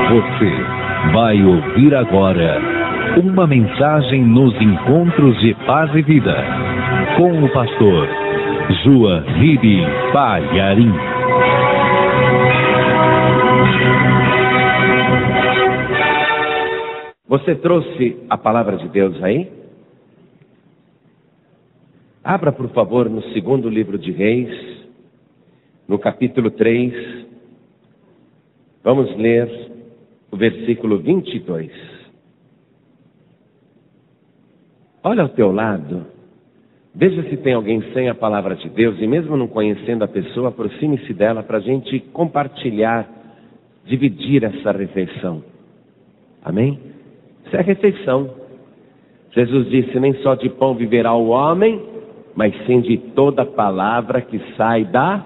Você vai ouvir agora uma mensagem nos encontros de paz e vida com o pastor Juahiri Palharim. Você trouxe a palavra de Deus aí? Abra, por favor, no segundo livro de Reis, no capítulo 3. Vamos ler o versículo 22. Olha ao teu lado, veja se tem alguém sem a palavra de Deus, e mesmo não conhecendo a pessoa, aproxime-se dela para a gente compartilhar, dividir essa refeição. Amém? Isso é refeição. Jesus disse, nem só de pão viverá o homem, mas sim de toda palavra que sai da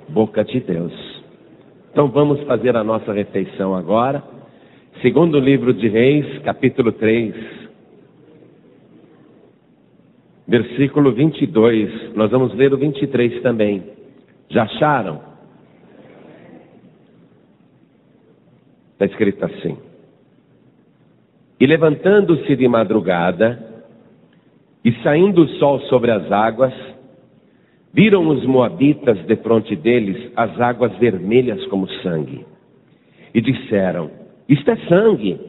boca de Deus. Então vamos fazer a nossa refeição agora. Segundo livro de Reis, capítulo 3, versículo 22. Nós vamos ler o 23 também. Já acharam? Está escrito assim. E levantando-se de madrugada, e saindo o sol sobre as águas, viram os moabitas defronte deles as águas vermelhas como sangue. E disseram, isto é sangue.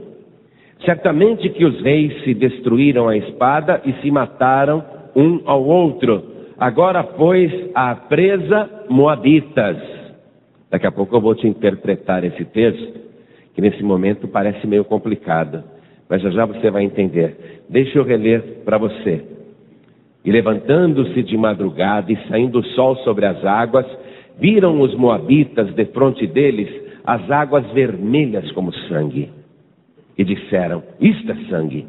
Certamente que os reis se destruíram a espada e se mataram um ao outro. Agora, pois, a presa moabitas. Daqui a pouco eu vou te interpretar esse texto, que nesse momento parece meio complicado. Mas já você vai entender. Deixa eu reler para você. E levantando-se de madrugada e saindo o sol sobre as águas, viram os moabitas defronte deles as águas vermelhas como sangue. E disseram, isto é sangue.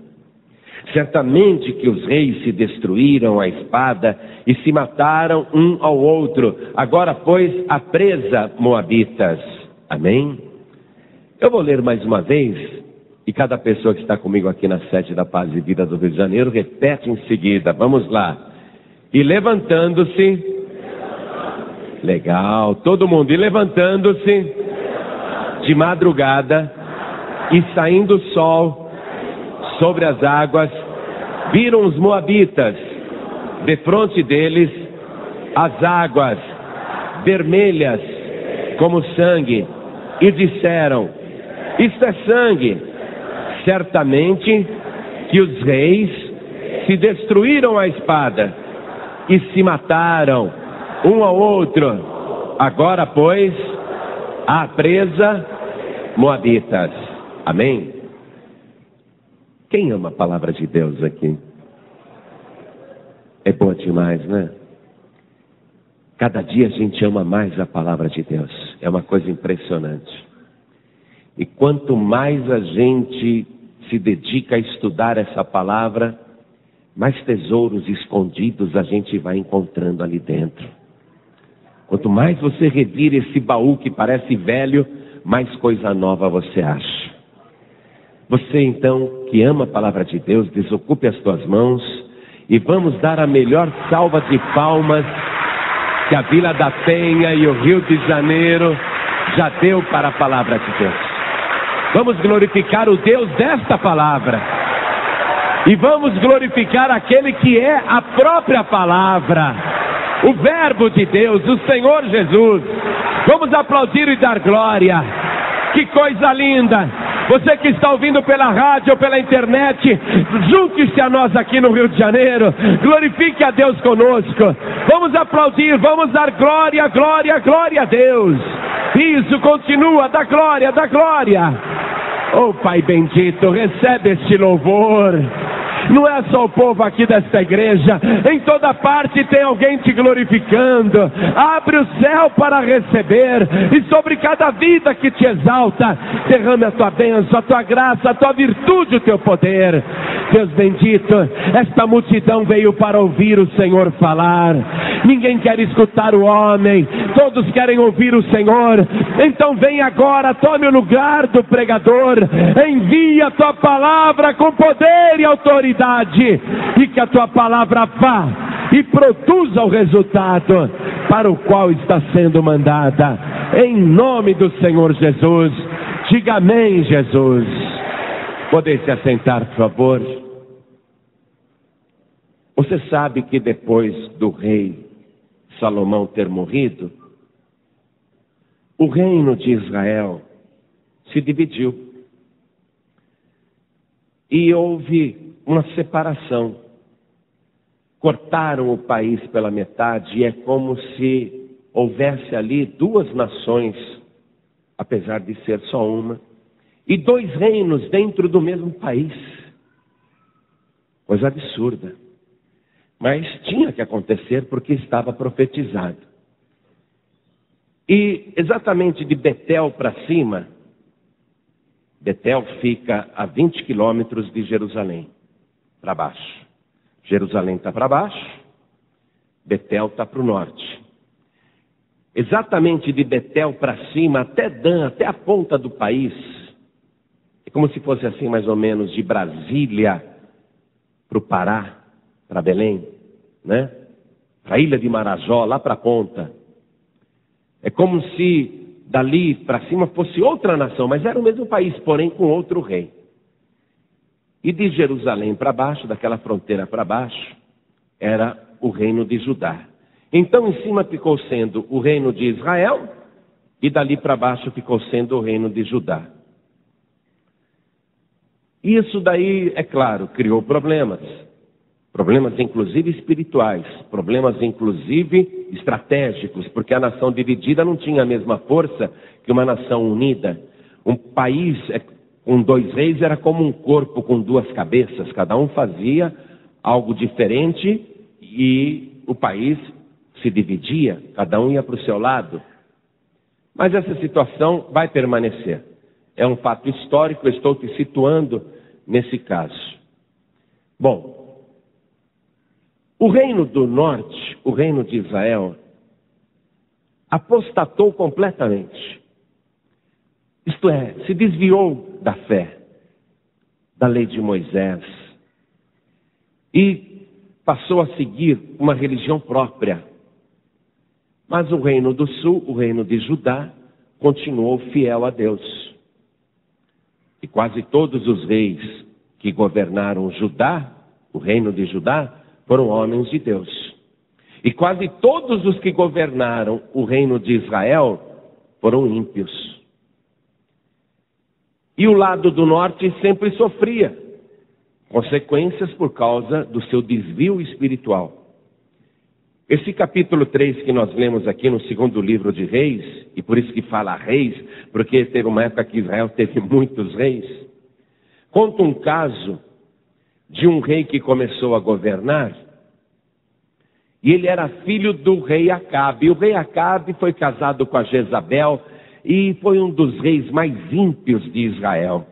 Certamente que os reis se destruíram a espada e se mataram um ao outro. Agora, pois, a presa moabitas. Amém? Eu vou ler mais uma vez. E cada pessoa que está comigo aqui na sede da Paz e Vida do Rio de Janeiro, repete em seguida. Vamos lá. E levantando-se. Legal. Todo mundo. E levantando-se de madrugada e saindo o sol sobre as águas, viram os moabitas defronte deles as águas vermelhas como sangue. E disseram, isto é sangue. Certamente que os reis se destruíram a espada e se mataram um ao outro. Agora, pois, a presa moabitas. Amém? Quem ama a palavra de Deus aqui? É boa demais, né? Cada dia a gente ama mais a palavra de Deus. É uma coisa impressionante. E quanto mais a gente se dedica a estudar essa palavra, mais tesouros escondidos a gente vai encontrando ali dentro. Quanto mais você revira esse baú que parece velho, mais coisa nova você acha. Você então, que ama a palavra de Deus, desocupe as tuas mãos e vamos dar a melhor salva de palmas que a Vila da Penha e o Rio de Janeiro já deu para a palavra de Deus. Vamos glorificar o Deus desta palavra. E vamos glorificar aquele que é a própria palavra. O Verbo de Deus, o Senhor Jesus. Vamos aplaudir e dar glória. Que coisa linda. Você que está ouvindo pela rádio ou pela internet, junte-se a nós aqui no Rio de Janeiro. Glorifique a Deus conosco. Vamos aplaudir, vamos dar glória, glória, glória a Deus. Isso, continua, dá glória, dá glória. Oh Pai bendito, recebe este louvor. Não é só o povo aqui desta igreja, em toda parte tem alguém te glorificando. Abre o céu para receber, e sobre cada vida que te exalta, derrame a tua bênção, a tua graça, a tua virtude, o teu poder. Deus bendito, esta multidão veio para ouvir o Senhor falar. Ninguém quer escutar o homem, todos querem ouvir o Senhor. Então vem agora, tome o lugar do pregador, envia a tua palavra com poder e autoridade, e que a tua palavra vá e produza o resultado para o qual está sendo mandada. Em nome do Senhor Jesus, Diga amém, Jesus. Podem se assentar, por favor. Você sabe que depois do rei Salomão ter morrido, o reino de Israel se dividiu. E houve uma separação. Cortaram o país pela metade e é como se houvesse ali duas nações, apesar de ser só uma, e dois reinos dentro do mesmo país. Coisa absurda. Mas tinha que acontecer porque estava profetizado. E exatamente de Betel para cima, Betel fica a 20 quilômetros de Jerusalém, para baixo. Jerusalém está para baixo, Betel está para o norte. Exatamente de Betel para cima, até Dan, até a ponta do país, é como se fosse assim mais ou menos de Brasília para o Pará, para Belém, né? Para a ilha de Marajó, lá para a ponta. É como se dali para cima fosse outra nação, mas era o mesmo país, porém com outro rei. E de Jerusalém para baixo, daquela fronteira para baixo, era o reino de Judá. Então em cima ficou sendo o reino de Israel, e dali para baixo ficou sendo o reino de Judá. Isso daí, é claro, criou problemas. Problemas inclusive espirituais, problemas inclusive estratégicos, porque a nação dividida não tinha a mesma força que uma nação unida. Um país com dois reis era como um corpo com duas cabeças, cada um fazia algo diferente e o país se dividia, cada um ia para o seu lado. Mas essa situação vai permanecer. É um fato histórico, eu estou te situando nesse caso. Bom, o reino do norte, o reino de Israel, apostatou completamente. Isto é, se desviou da fé, da lei de Moisés, e passou a seguir uma religião própria. Mas o reino do sul, o reino de Judá, continuou fiel a Deus. E quase todos os reis que governaram Judá, o reino de Judá, foram homens de Deus. E quase todos os que governaram o reino de Israel foram ímpios. E o lado do norte sempre sofria consequências por causa do seu desvio espiritual. Esse capítulo 3 que nós lemos aqui no segundo livro de Reis, e por isso que fala reis, porque teve uma época que Israel teve muitos reis, conta um caso de um rei que começou a governar, e ele era filho do rei Acabe. E o rei Acabe foi casado com a Jezabel, e foi um dos reis mais ímpios de Israel.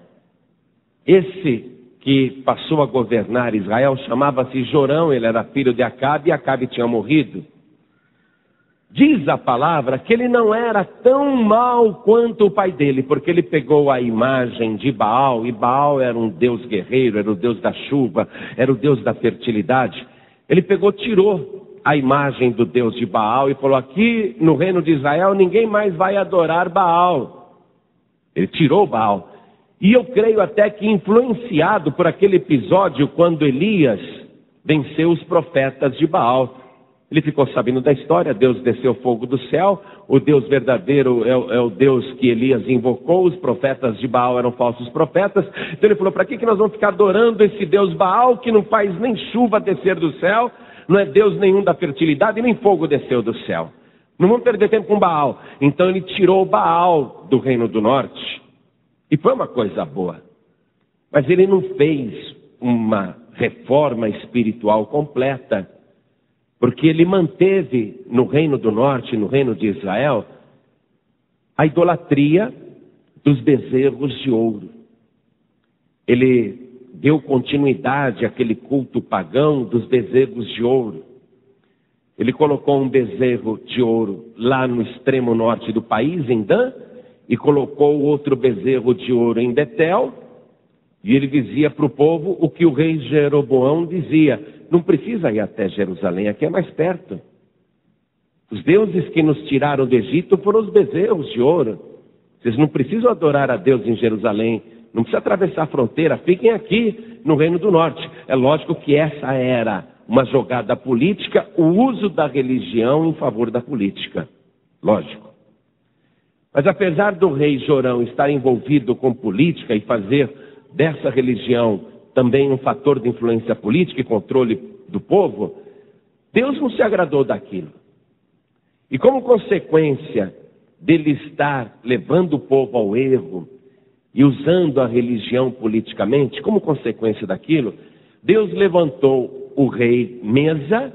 Esse que passou a governar Israel chamava-se Jorão, ele era filho de Acabe, e Acabe tinha morrido. Diz a palavra que ele não era tão mau quanto o pai dele, porque ele pegou a imagem de Baal, e Baal era um deus guerreiro, era o deus da chuva, era o deus da fertilidade. Ele pegou, tirou a imagem do deus de Baal e falou: aqui no reino de Israel ninguém mais vai adorar Baal. Ele tirou Baal. E eu creio até que influenciado por aquele episódio quando Elias venceu os profetas de Baal. Ele ficou sabendo da história, Deus desceu fogo do céu, o Deus verdadeiro é o Deus que Elias invocou, os profetas de Baal eram falsos profetas. Então ele falou: para que nós vamos ficar adorando esse Deus Baal que não faz nem chuva descer do céu, não é Deus nenhum da fertilidade, nem fogo desceu do céu. Não vamos perder tempo com Baal. Então ele tirou Baal do reino do norte. E foi uma coisa boa. Mas ele não fez uma reforma espiritual completa. Porque ele manteve no reino do norte, no reino de Israel, a idolatria dos bezerros de ouro. Ele deu continuidade àquele culto pagão dos bezerros de ouro. Ele colocou um bezerro de ouro lá no extremo norte do país, em Dan, e colocou outro bezerro de ouro em Betel, e ele dizia para o povo o que o rei Jeroboão dizia: não precisa ir até Jerusalém, aqui é mais perto. Os deuses que nos tiraram do Egito foram os bezerros de ouro. Vocês não precisam adorar a Deus em Jerusalém, não precisa atravessar a fronteira, fiquem aqui no Reino do Norte. É lógico que essa era uma jogada política, o uso da religião em favor da política. Lógico. Mas apesar do rei Jorão estar envolvido com política e fazer dessa religião também um fator de influência política e controle do povo, Deus não se agradou daquilo. E como consequência dele estar levando o povo ao erro e usando a religião politicamente, como consequência daquilo, Deus levantou o rei Mesa,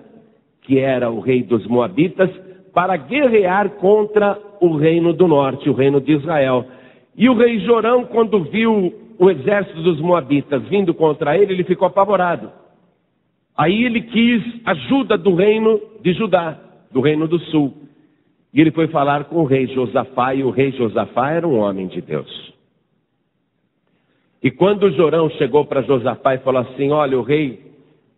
que era o rei dos Moabitas, para guerrear contra o reino do norte, o reino de Israel. E o rei Jorão, quando viu o exército dos Moabitas vindo contra ele, ele ficou apavorado. Aí ele quis ajuda do reino de Judá, do reino do sul. E ele foi falar com o rei Josafá, e o rei Josafá era um homem de Deus. E quando Jorão chegou para Josafá e falou assim: olha, o rei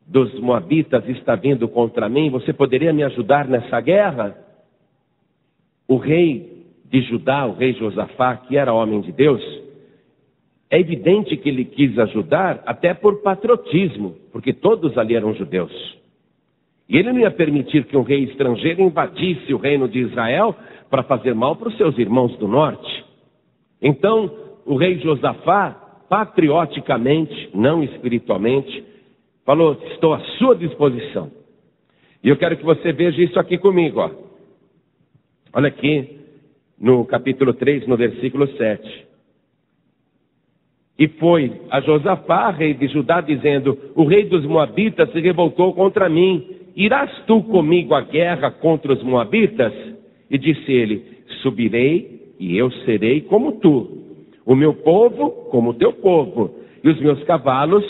dos Moabitas está vindo contra mim, você poderia me ajudar nessa guerra? O rei de Judá, o rei Josafá, que era homem de Deus, é evidente que ele quis ajudar até por patriotismo, porque todos ali eram judeus. E ele não ia permitir que um rei estrangeiro invadisse o reino de Israel para fazer mal para os seus irmãos do norte. Então, o rei Josafá, patrioticamente, não espiritualmente, falou: estou à sua disposição. E eu quero que você veja isso aqui comigo, ó. Olha aqui no capítulo 3, no versículo 7. E foi a Josafá, rei de Judá, dizendo: o rei dos Moabitas se revoltou contra mim. Irás tu comigo à guerra contra os Moabitas? E disse ele: subirei e eu serei como tu, o meu povo como o teu povo, e os meus cavalos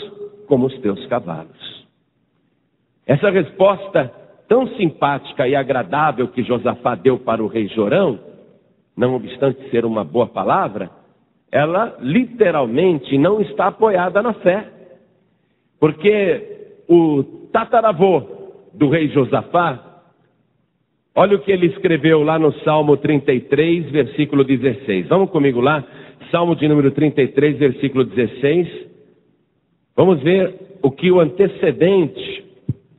como os teus cavalos. Essa resposta tão simpática e agradável que Josafá deu para o rei Jorão, não obstante ser uma boa palavra, ela literalmente não está apoiada na fé. Porque o tataravô do rei Josafá, olha o que ele escreveu lá no Salmo 33, versículo 16. Vamos comigo lá, Salmo de número 33, versículo 16. Vamos ver o que o antecedente,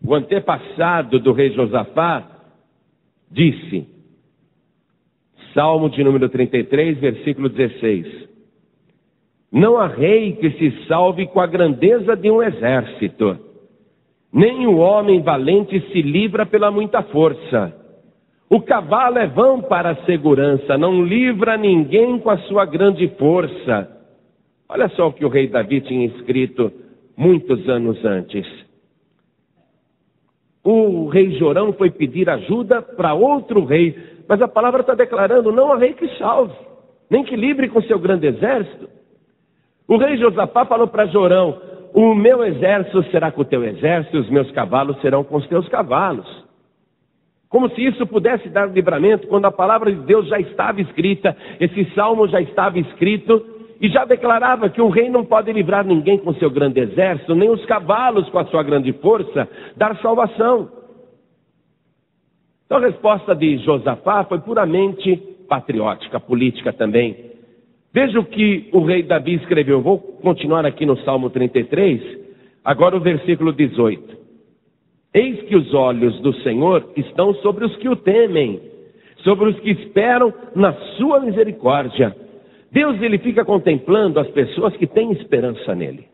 o antepassado do rei Josafá disse. Salmo de número 33, versículo 16. Não há rei que se salve com a grandeza de um exército, nem o homem valente se livra pela muita força. O cavalo é vão para a segurança, não livra ninguém com a sua grande força. Olha só o que o rei Davi tinha escrito muitos anos antes. O rei Jorão foi pedir ajuda para outro rei, mas a palavra está declarando: não há rei que salve, nem que livre com seu grande exército. O rei Josafá falou para Jorão: o meu exército será com o teu exército, e os meus cavalos serão com os teus cavalos. Como se isso pudesse dar livramento, quando a palavra de Deus já estava escrita, esse salmo já estava escrito, e já declarava que um rei não pode livrar ninguém com seu grande exército, nem os cavalos com a sua grande força, dar salvação. Então a resposta de Josafá foi puramente patriótica, política também. Veja o que o rei Davi escreveu. Vou continuar aqui no Salmo 33, agora o versículo 18. Eis que os olhos do Senhor estão sobre os que o temem, sobre os que esperam na sua misericórdia. Deus, ele fica contemplando as pessoas que têm esperança nele.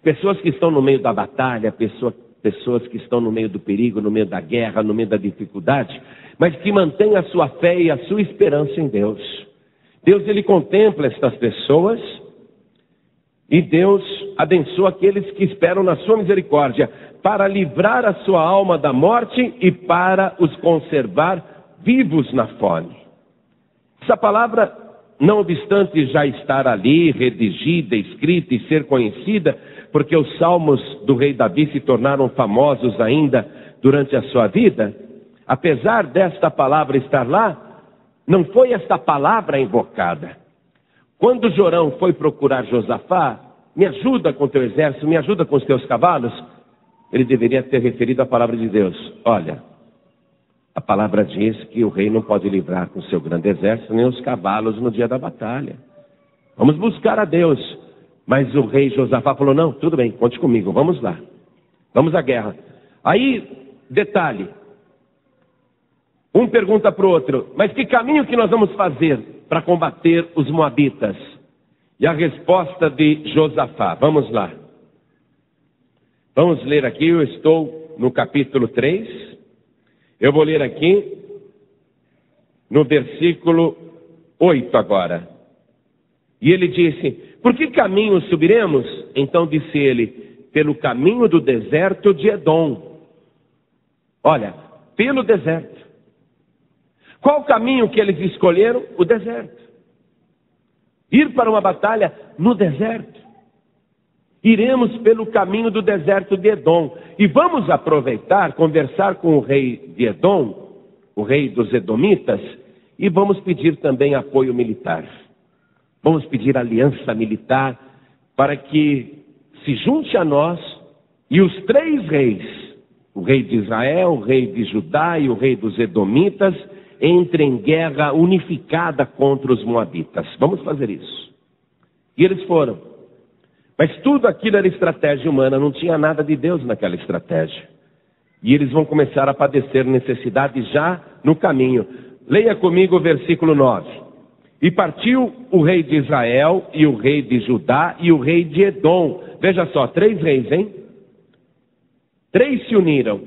Pessoas que estão no meio da batalha, pessoas que estão no meio do perigo, no meio da guerra, no meio da dificuldade, mas que mantêm a sua fé e a sua esperança em Deus. Deus, ele contempla estas pessoas e Deus abençoa aqueles que esperam na sua misericórdia para livrar a sua alma da morte e para os conservar vivos na fome. Essa palavra, não obstante já estar ali, redigida, escrita e ser conhecida, porque os salmos do rei Davi se tornaram famosos ainda durante a sua vida, apesar desta palavra estar lá, não foi esta palavra invocada. Quando Jorão foi procurar Josafá: me ajuda com teu exército, me ajuda com os teus cavalos, ele deveria ter referido a palavra de Deus: olha, A palavra diz que o rei não pode livrar com seu grande exército nem os cavalos no dia da batalha. Vamos buscar a Deus. Mas o rei Josafá falou, não, tudo bem, conte comigo, vamos lá. Vamos à guerra. Aí, detalhe. Um pergunta para o outro, mas que caminho que nós vamos fazer para combater os moabitas? E a resposta de Josafá, vamos lá. Vamos ler aqui, eu estou no capítulo 3. Eu vou ler aqui no versículo 8 agora. E ele disse, por que caminho subiremos? Então disse ele, pelo caminho do deserto de Edom. Olha, pelo deserto. Qual o caminho que eles escolheram? O deserto. Ir para uma batalha no deserto. Iremos pelo caminho do deserto de Edom. E vamos aproveitar, conversar com o rei de Edom, o rei dos Edomitas, e vamos pedir também apoio militar. Vamos pedir aliança militar para que se junte a nós e os 3 reis, o rei de Israel, o rei de Judá e o rei dos Edomitas, entrem em guerra unificada contra os moabitas. Vamos fazer isso. E eles foram. Mas tudo aquilo era estratégia humana, não tinha nada de Deus naquela estratégia. E eles vão começar a padecer necessidade já no caminho. Leia comigo o versículo 9. E partiu o rei de Israel, e o rei de Judá, e o rei de Edom. Veja só, 3 reis, hein? 3 se uniram.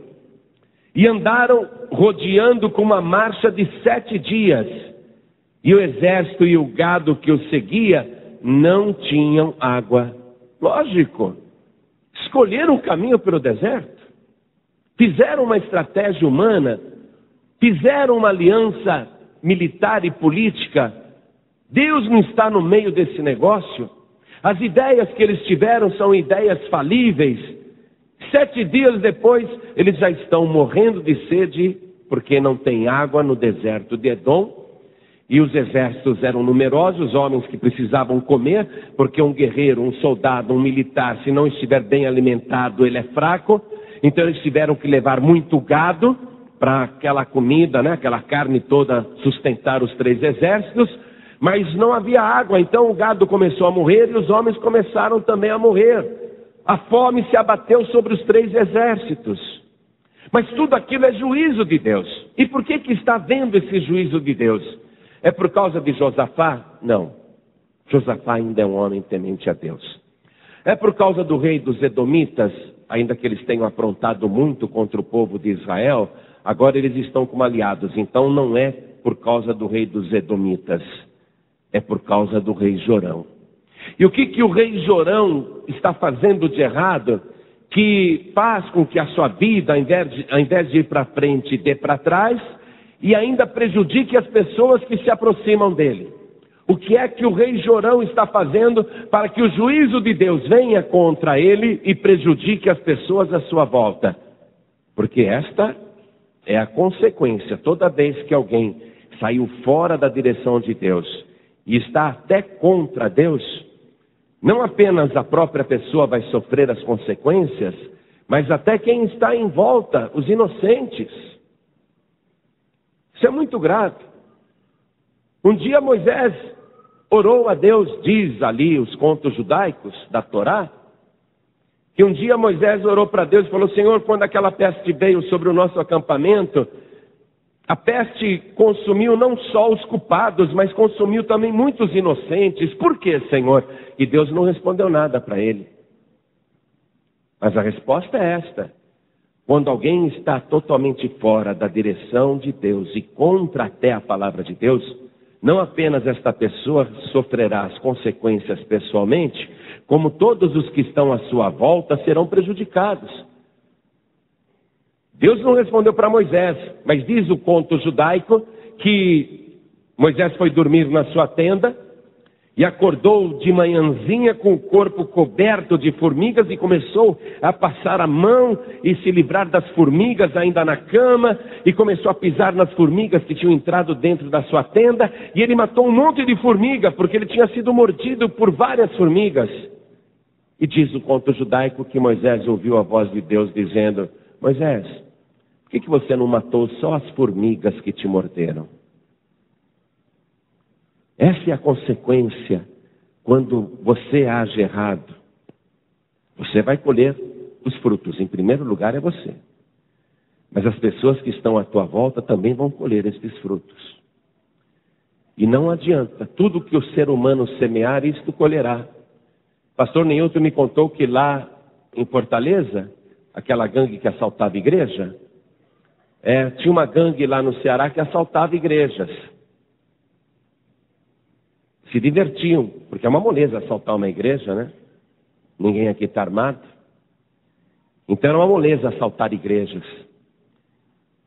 E andaram rodeando com uma marcha de 7 dias. E o exército e o gado que os seguia não tinham água. Lógico. Escolheram o caminho pelo deserto. Fizeram uma estratégia humana. Fizeram uma aliança militar e política. Deus não está no meio desse negócio. As ideias que eles tiveram são ideias falíveis. 7 dias depois, eles já estão morrendo de sede, porque não tem água no deserto de Edom. E os exércitos eram numerosos, homens que precisavam comer, porque um guerreiro, um soldado, um militar, se não estiver bem alimentado, ele é fraco. Então eles tiveram que levar muito gado para aquela comida, né, aquela carne toda sustentar os 3 exércitos. Mas não havia água, então o gado começou a morrer e os homens começaram também a morrer. A fome se abateu sobre os 3 exércitos. Mas tudo aquilo é juízo de Deus. E por que está havendo esse juízo de Deus? É por causa de Josafá? Não. Josafá ainda é um homem temente a Deus. É por causa do rei dos Edomitas, ainda que eles tenham aprontado muito contra o povo de Israel, agora eles estão como aliados. Então não é por causa do rei dos Edomitas. É por causa do rei Jorão. E o que o rei Jorão está fazendo de errado, que faz com que a sua vida, ao invés de ir para frente, dê para trás, e ainda prejudique as pessoas que se aproximam dele? O que é que o rei Jorão está fazendo para que o juízo de Deus venha contra ele e prejudique as pessoas à sua volta? Porque esta é a consequência. Toda vez que alguém saiu fora da direção de Deus e está até contra Deus, não apenas a própria pessoa vai sofrer as consequências, mas até quem está em volta, os inocentes. Isso é muito grave. Um dia Moisés orou a Deus, diz ali os contos judaicos da Torá, que um dia Moisés orou para Deus e falou: Senhor, quando aquela peste veio sobre o nosso acampamento, a peste consumiu não só os culpados, mas consumiu também muitos inocentes. Por quê, Senhor? E Deus não respondeu nada para ele. Mas a resposta é esta: quando alguém está totalmente fora da direção de Deus e contra até a palavra de Deus, não apenas esta pessoa sofrerá as consequências pessoalmente, como todos os que estão à sua volta serão prejudicados. Deus não respondeu para Moisés, mas diz o conto judaico que Moisés foi dormir na sua tenda e acordou de manhãzinha com o corpo coberto de formigas e começou a passar a mão e se livrar das formigas ainda na cama, e começou a pisar nas formigas que tinham entrado dentro da sua tenda, e ele matou um monte de formiga porque ele tinha sido mordido por várias formigas. E diz o conto judaico que Moisés ouviu a voz de Deus dizendo: Moisés, por Por que você não matou só as formigas que te morderam? Essa é a consequência quando você age errado. Você vai colher os frutos. Em primeiro lugar é você. Mas as pessoas que estão à tua volta também vão colher esses frutos. E não adianta. Tudo que o ser humano semear, isto colherá. Pastor Neilton me contou que lá em Fortaleza, aquela gangue que assaltava igreja, tinha uma gangue lá no Ceará que assaltava igrejas. Se divertiam, porque é uma moleza assaltar uma igreja, né? Ninguém aqui está armado. Então era uma moleza assaltar igrejas.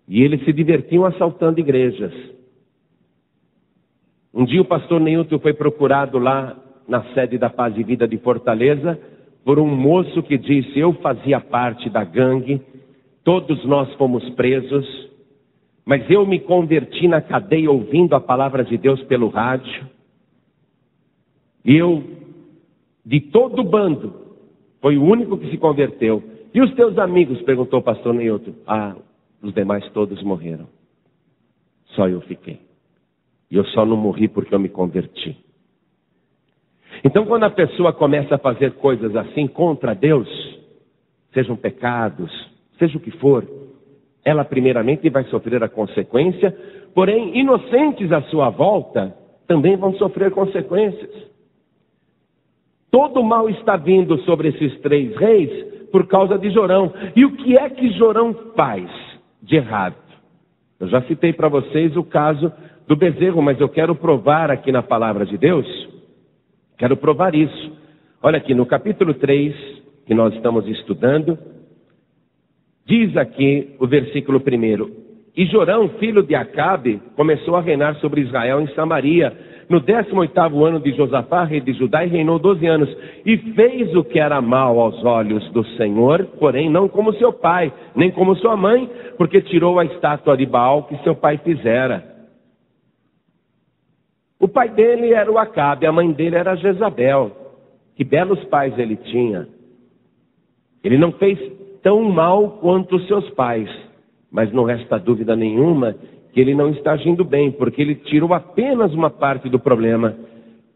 E eles se divertiam assaltando igrejas. Um dia o pastor Neilton foi procurado lá na sede da Paz e Vida de Fortaleza por um moço que disse: eu fazia parte da gangue, todos nós fomos presos, mas eu me converti na cadeia ouvindo a palavra de Deus pelo rádio. E eu, de todo o bando, foi o único que se converteu. E os teus amigos? Perguntou o pastor Neilton. Os demais todos morreram. Só eu fiquei. E eu só não morri porque eu me converti. Então, quando a pessoa começa a fazer coisas assim contra Deus, sejam pecados, seja o que for, ela primeiramente vai sofrer a consequência, porém, inocentes à sua volta também vão sofrer consequências. Todo mal está vindo sobre esses 3 reis por causa de Jorão. E o que é que Jorão faz de errado? Eu já citei para vocês o caso do bezerro, mas eu quero provar aqui na palavra de Deus. Quero provar isso. Olha aqui no capítulo 3, que nós estamos estudando, diz aqui o versículo 1. E Jorão, filho de Acabe, começou a reinar sobre Israel em Samaria, no 18º ano de Josafá, rei de Judá, e reinou 12 anos. E fez o que era mal aos olhos do Senhor, porém não como seu pai, nem como sua mãe, porque tirou a estátua de Baal que seu pai fizera. O pai dele era o Acabe, a mãe dele era Jezabel. Que belos pais ele tinha. Ele não fez tão mal quanto os seus pais, mas não resta dúvida nenhuma que ele não está agindo bem, porque ele tirou apenas uma parte do problema.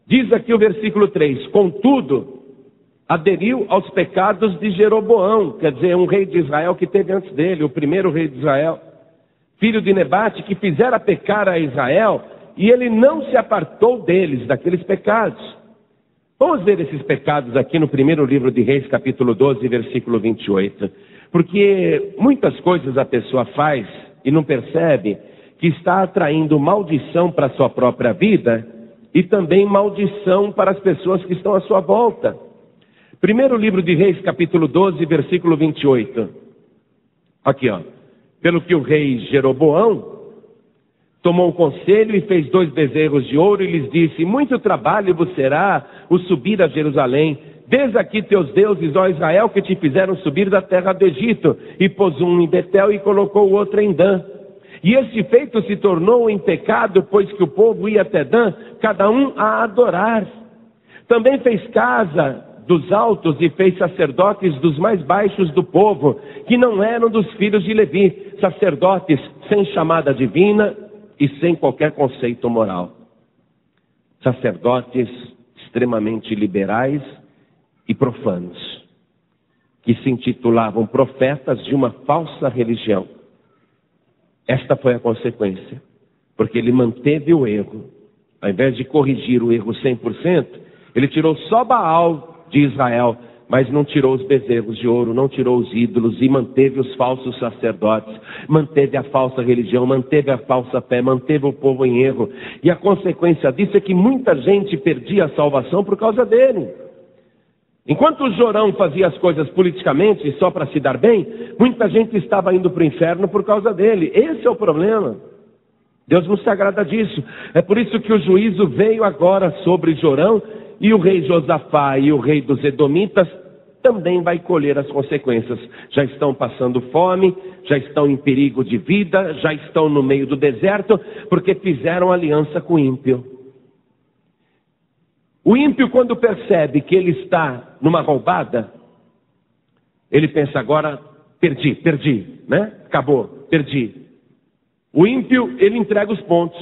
Diz aqui o versículo 3, contudo, aderiu aos pecados de Jeroboão, quer dizer, um rei de Israel que teve antes dele, o primeiro rei de Israel, filho de Nebate, que fizera pecar a Israel, e ele não se apartou deles, daqueles pecados. Vamos ver esses pecados aqui no primeiro livro de Reis, capítulo 12, versículo 28. Porque muitas coisas a pessoa faz e não percebe que está atraindo maldição para a sua própria vida e também maldição para as pessoas que estão à sua volta. Primeiro livro de Reis, capítulo 12, versículo 28. Aqui, ó. Pelo que o rei Jeroboão tomou um conselho e fez 2 bezerros de ouro e lhes disse: muito trabalho vos será o subir a Jerusalém. Desde aqui teus deuses, ó Israel, que te fizeram subir da terra do Egito. E pôs um em Betel e colocou o outro em Dan. E este feito se tornou em pecado, pois que o povo ia até Dan, cada um a adorar. Também fez casa dos altos e fez sacerdotes dos mais baixos do povo, que não eram dos filhos de Levi, sacerdotes sem chamada divina e sem qualquer conceito moral. Sacerdotes extremamente liberais e profanos, que se intitulavam profetas de uma falsa religião. Esta foi a consequência, porque ele manteve o erro. Ao invés de corrigir o erro 100%, ele tirou só Baal de Israel, mas não tirou os bezerros de ouro, não tirou os ídolos e manteve os falsos sacerdotes, manteve a falsa religião, manteve a falsa fé, manteve o povo em erro. E a consequência disso é que muita gente perdia a salvação por causa dele. Enquanto o Jorão fazia as coisas politicamente só para se dar bem, muita gente estava indo para o inferno por causa dele. Esse é o problema. Deus não se agrada disso. É por isso que o juízo veio agora sobre Jorão, e o rei Josafá e o rei dos Edomitas também vai colher as consequências. Já estão passando fome, já estão em perigo de vida, já estão no meio do deserto, porque fizeram aliança com o ímpio. O ímpio, quando percebe que ele está numa roubada, ele pensa: agora perdi, né? Acabou. perdi. O ímpio, ele entrega os pontos.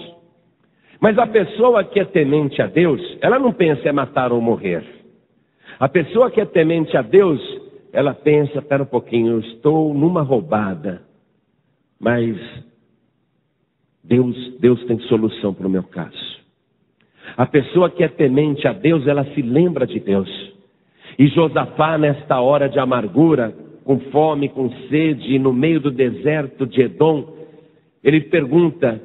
Mas a pessoa que é temente a Deus, ela não pensa em matar ou morrer. A pessoa que é temente a Deus, ela pensa, espera um pouquinho, eu estou numa roubada, mas Deus tem solução para o meu caso. A pessoa que é temente a Deus, ela se lembra de Deus. E Josafá, nesta hora de amargura, com fome, com sede, no meio do deserto de Edom, ele pergunta: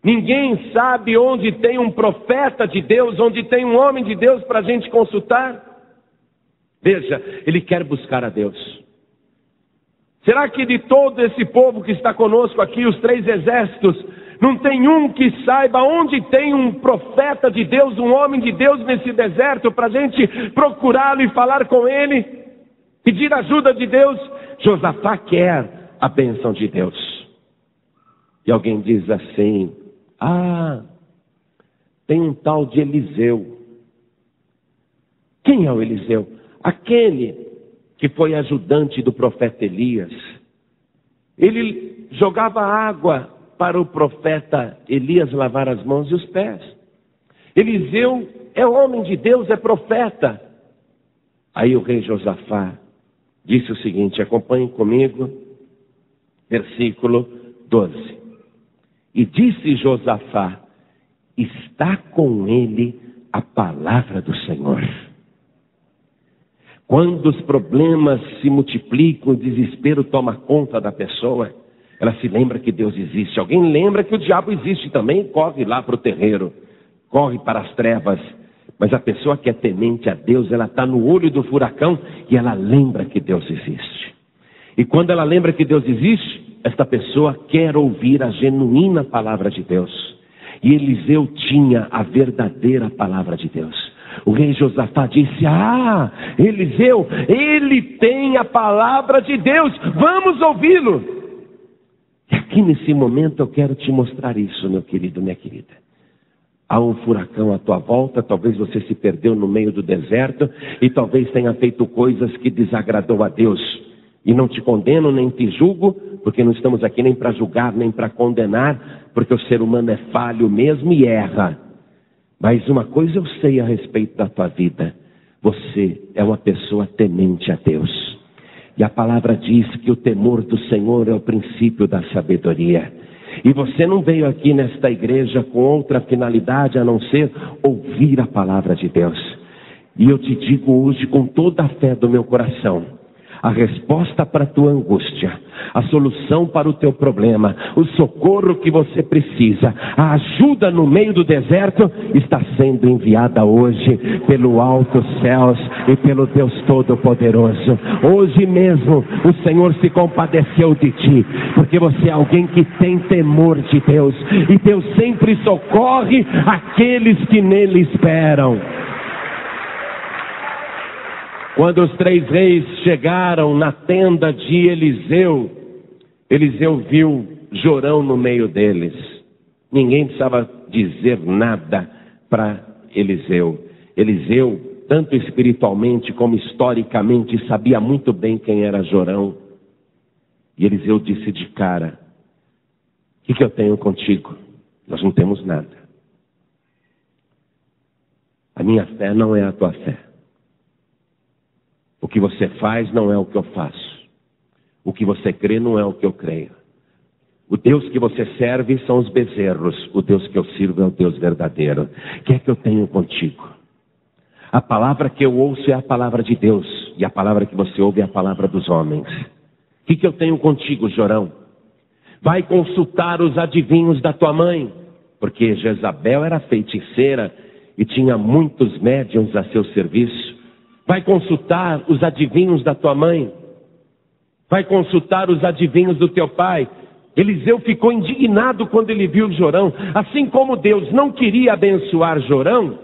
ninguém sabe onde tem um profeta de Deus, onde tem um homem de Deus para a gente consultar? Veja, ele quer buscar a Deus. Será que de todo esse povo que está conosco aqui, os 3 exércitos, não tem um que saiba onde tem um profeta de Deus, um homem de Deus nesse deserto, para a gente procurá-lo e falar com ele, pedir ajuda de Deus? Josafá quer a bênção de Deus. E alguém diz assim: tem um tal de Eliseu. Quem é o Eliseu? Aquele que foi ajudante do profeta Elias. Ele jogava água para o profeta Elias lavar as mãos e os pés. Eliseu é homem de Deus, é profeta. Aí o rei Josafá disse o seguinte, acompanhem comigo, versículo 12. E disse Josafá: está com ele a palavra do Senhor. Quando os problemas se multiplicam, o desespero toma conta da pessoa, ela se lembra que Deus existe. Alguém lembra que o diabo existe também, corre lá para o terreiro, corre para as trevas. Mas a pessoa que é temente a Deus, ela está no olho do furacão e ela lembra que Deus existe. E quando ela lembra que Deus existe, esta pessoa quer ouvir a genuína palavra de Deus. E Eliseu tinha a verdadeira palavra de Deus. O rei Josafá disse: Eliseu, ele tem a palavra de Deus, vamos ouvi-lo. E aqui nesse momento eu quero te mostrar isso, meu querido, minha querida. Há um furacão à tua volta, talvez você se perdeu no meio do deserto e talvez tenha feito coisas que desagradou a Deus. E não te condeno, nem te julgo, porque não estamos aqui nem para julgar, nem para condenar, porque o ser humano é falho mesmo e erra. Mas uma coisa eu sei a respeito da tua vida: você é uma pessoa temente a Deus. E a palavra diz que o temor do Senhor é o princípio da sabedoria. E você não veio aqui nesta igreja com outra finalidade a não ser ouvir a palavra de Deus. E eu te digo hoje com toda a fé do meu coração: a resposta para a tua angústia, a solução para o teu problema, o socorro que você precisa, a ajuda no meio do deserto está sendo enviada hoje pelo alto céus e pelo Deus Todo-Poderoso. Hoje mesmo o Senhor se compadeceu de ti, porque você é alguém que tem temor de Deus, e Deus sempre socorre aqueles que nele esperam. Quando os 3 reis chegaram na tenda de Eliseu, Eliseu viu Jorão no meio deles. Ninguém precisava dizer nada para Eliseu. Eliseu, tanto espiritualmente como historicamente, sabia muito bem quem era Jorão. E Eliseu disse de cara: o que eu tenho contigo? Nós não temos nada. A minha fé não é a tua fé. O que você faz não é o que eu faço. O que você crê não é o que eu creio. O Deus que você serve são os bezerros. O Deus que eu sirvo é o Deus verdadeiro. O que é que eu tenho contigo? A palavra que eu ouço é a palavra de Deus. E a palavra que você ouve é a palavra dos homens. O que eu tenho contigo, Jorão? Vai consultar os adivinhos da tua mãe. Porque Jezabel era feiticeira e tinha muitos médiuns a seu serviço. Vai consultar os adivinhos da tua mãe. Vai consultar os adivinhos do teu pai. Eliseu ficou indignado quando ele viu Jorão. Assim como Deus não queria abençoar Jorão,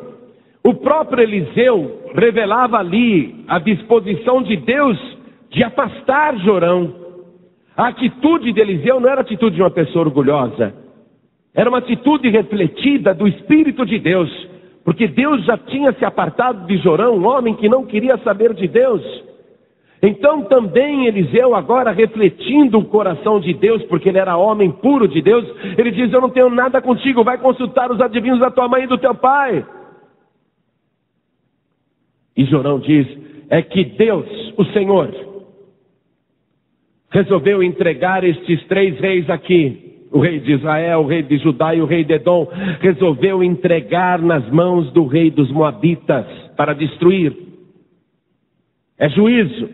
o próprio Eliseu revelava ali a disposição de Deus de afastar Jorão. A atitude de Eliseu não era a atitude de uma pessoa orgulhosa. Era uma atitude refletida do Espírito de Deus. Porque Deus já tinha se apartado de Jorão, um homem que não queria saber de Deus. Então também Eliseu, agora refletindo o coração de Deus, porque ele era homem puro de Deus, ele diz: eu não tenho nada contigo, vai consultar os adivinhos da tua mãe e do teu pai. E Jorão diz: é que Deus, o Senhor, resolveu entregar estes 3 reis aqui, o rei de Israel, o rei de Judá e o rei de Edom, resolveu entregar nas mãos do rei dos Moabitas para destruir. É juízo,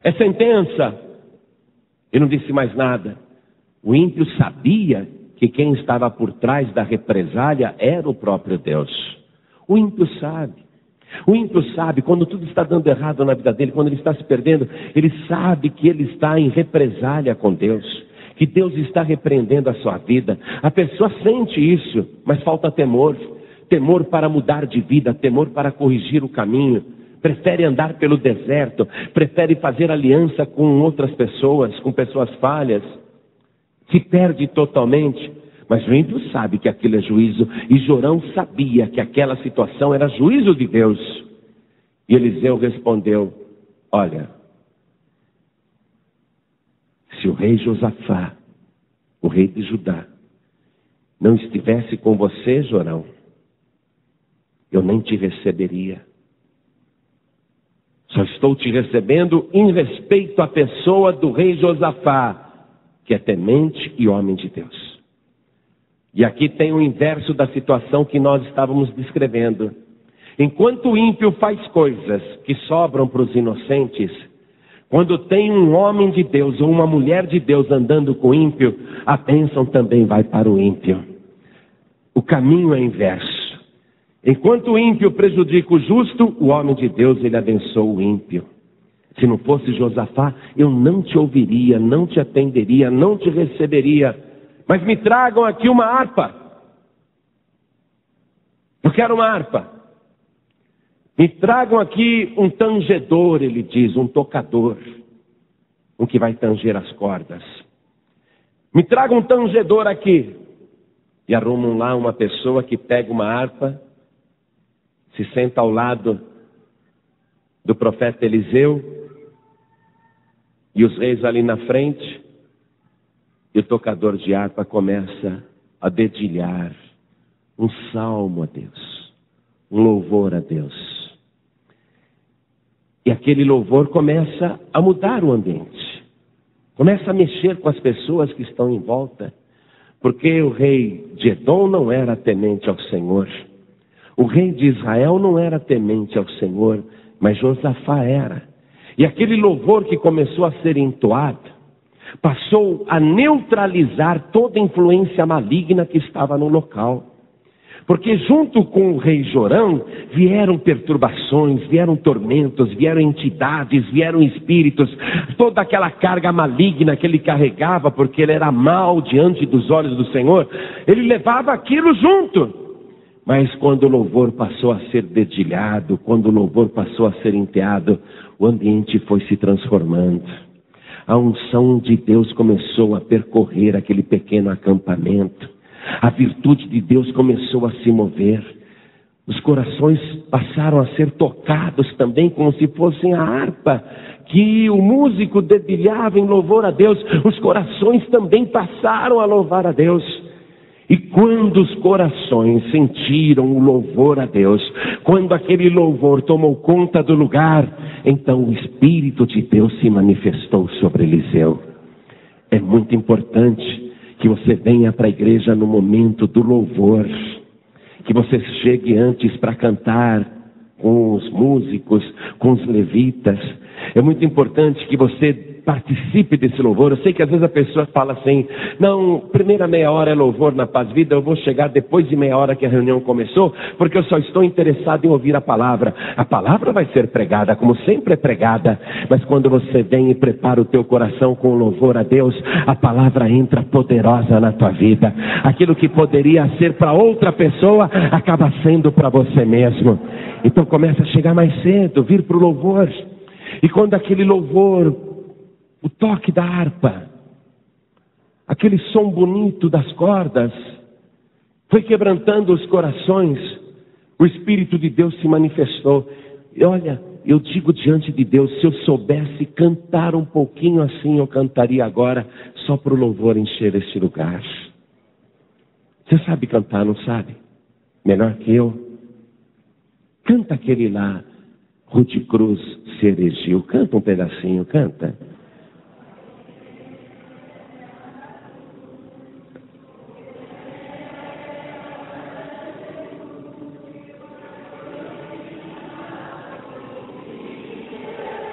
é sentença. E não disse mais nada. O ímpio sabia que quem estava por trás da represália era o próprio Deus. O ímpio sabe. O ímpio sabe quando tudo está dando errado na vida dele, quando ele está se perdendo, ele sabe que ele está em represália com Deus, que Deus está repreendendo a sua vida. A pessoa sente isso, mas falta temor. Temor para mudar de vida, temor para corrigir o caminho. Prefere andar pelo deserto, prefere fazer aliança com outras pessoas, com pessoas falhas. Se perde totalmente. Mas o ímpio sabe que aquilo é juízo. E Jorão sabia que aquela situação era juízo de Deus. E Eliseu respondeu: olha, se o rei Josafá, o rei de Judá, não estivesse com você, Jorão, eu nem te receberia. Só estou te recebendo em respeito à pessoa do rei Josafá, que é temente e homem de Deus. E aqui tem o inverso da situação que nós estávamos descrevendo. Enquanto o ímpio faz coisas que sobram para os inocentes, quando tem um homem de Deus ou uma mulher de Deus andando com o ímpio, a bênção também vai para o ímpio. O caminho é inverso. Enquanto o ímpio prejudica o justo, o homem de Deus, ele abençoa o ímpio. Se não fosse Josafá, eu não te ouviria, não te atenderia, não te receberia. Mas me tragam aqui uma harpa. Eu quero uma harpa. Me tragam aqui um tangedor, ele diz, um tocador. Um que vai tanger as cordas. Me tragam um tangedor aqui. E arrumam lá uma pessoa que pega uma harpa, se senta ao lado do profeta Eliseu, e os reis ali na frente, e o tocador de harpa começa a dedilhar um salmo a Deus, um louvor a Deus. E aquele louvor começa a mudar o ambiente, começa a mexer com as pessoas que estão em volta, porque o rei de Edom não era temente ao Senhor. O rei de Israel não era temente ao Senhor, mas Josafá era. E aquele louvor que começou a ser entoado, passou a neutralizar toda a influência maligna que estava no local. Porque junto com o rei Jorão, vieram perturbações, vieram tormentos, vieram entidades, vieram espíritos, toda aquela carga maligna que ele carregava, porque ele era mau diante dos olhos do Senhor, ele levava aquilo junto. Mas quando o louvor passou a ser dedilhado, quando o louvor passou a ser enteado, o ambiente foi se transformando. A unção de Deus começou a percorrer aquele pequeno acampamento. A virtude de Deus começou a se mover. Os corações passaram a ser tocados também como se fossem a harpa que o músico dedilhava em louvor a Deus. Os corações também passaram a louvar a Deus. E quando os corações sentiram o louvor a Deus, quando aquele louvor tomou conta do lugar, então o Espírito de Deus se manifestou sobre Eliseu. É muito importante que você venha para a igreja no momento do louvor, que você chegue antes para cantar com os músicos, com os levitas. É muito importante que você participe desse louvor. Eu sei que às vezes a pessoa fala assim: não, primeira meia hora é louvor na Paz Vida, eu vou chegar depois de meia hora que a reunião começou, porque eu só estou interessado em ouvir a palavra. A palavra vai ser pregada, como sempre é pregada, mas quando você vem e prepara o teu coração com louvor a Deus, a palavra entra poderosa na tua vida. Aquilo que poderia ser para outra pessoa, acaba sendo para você mesmo. Então começa a chegar mais cedo, vir para o louvor. E quando aquele louvor, o toque da harpa, aquele som bonito das cordas, foi quebrantando os corações, o Espírito de Deus se manifestou. E olha, eu digo diante de Deus, se eu soubesse cantar um pouquinho assim, eu cantaria agora, só para o louvor encher este lugar. Você sabe cantar, não sabe? Melhor que eu. Canta aquele lá, Ruth Cruz se erigiu. Canta um pedacinho, canta.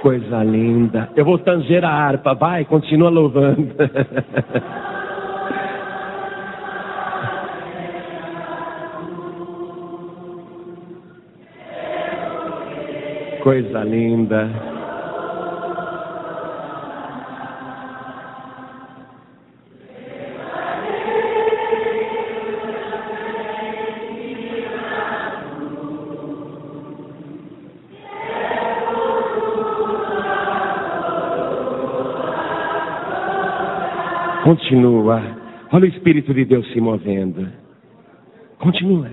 Coisa linda. Eu vou tanger a harpa. Vai, continua louvando. Coisa linda. Continua. Olha o Espírito de Deus se movendo. Continua.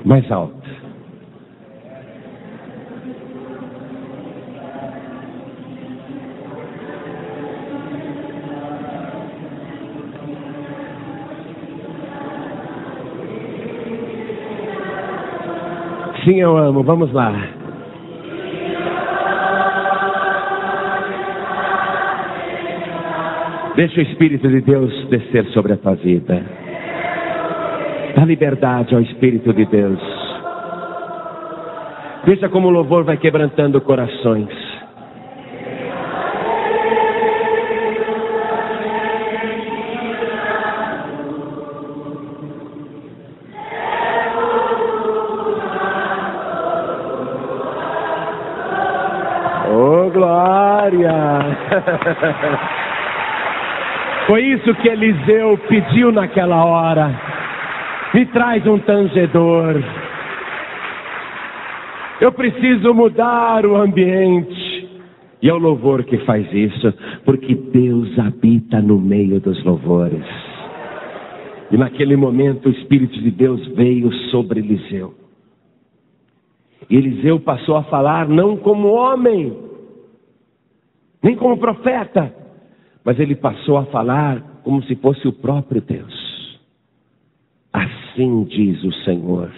Mais alto. Sim, eu amo. Vamos lá. Deixa o Espírito de Deus descer sobre a tua vida. Dá liberdade ao Espírito de Deus. Veja como o louvor vai quebrantando corações. Oh, glória! Foi isso que Eliseu pediu naquela hora. Me traz um tangedor. Eu preciso mudar o ambiente. E é o louvor que faz isso, porque Deus habita no meio dos louvores. E naquele momento o Espírito de Deus veio sobre Eliseu. E Eliseu passou a falar não como homem, nem como profeta, mas ele passou a falar como se fosse o próprio Deus. Assim diz o Senhor: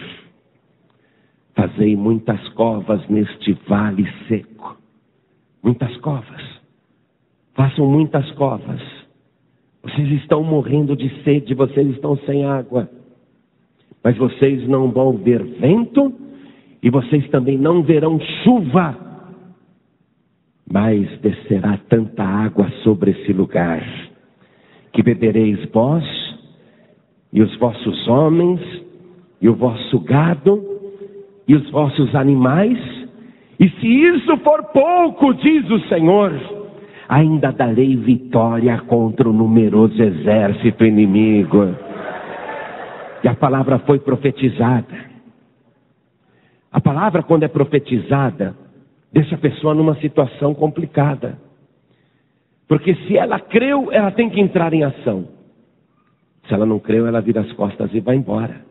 fazei muitas covas neste vale seco. Muitas covas. Façam muitas covas. Vocês estão morrendo de sede, vocês estão sem água. Mas vocês não vão ver vento, e vocês também não verão chuva. Mas descerá tanta água sobre esse lugar, que bebereis vós, e os vossos homens, e o vosso gado, e os vossos animais. E se isso for pouco, diz o Senhor, ainda darei vitória contra o numeroso exército inimigo. E a palavra foi profetizada. A palavra, quando é profetizada, deixa a pessoa numa situação complicada. Porque se ela creu, ela tem que entrar em ação. Se ela não creu, ela vira as costas e vai embora.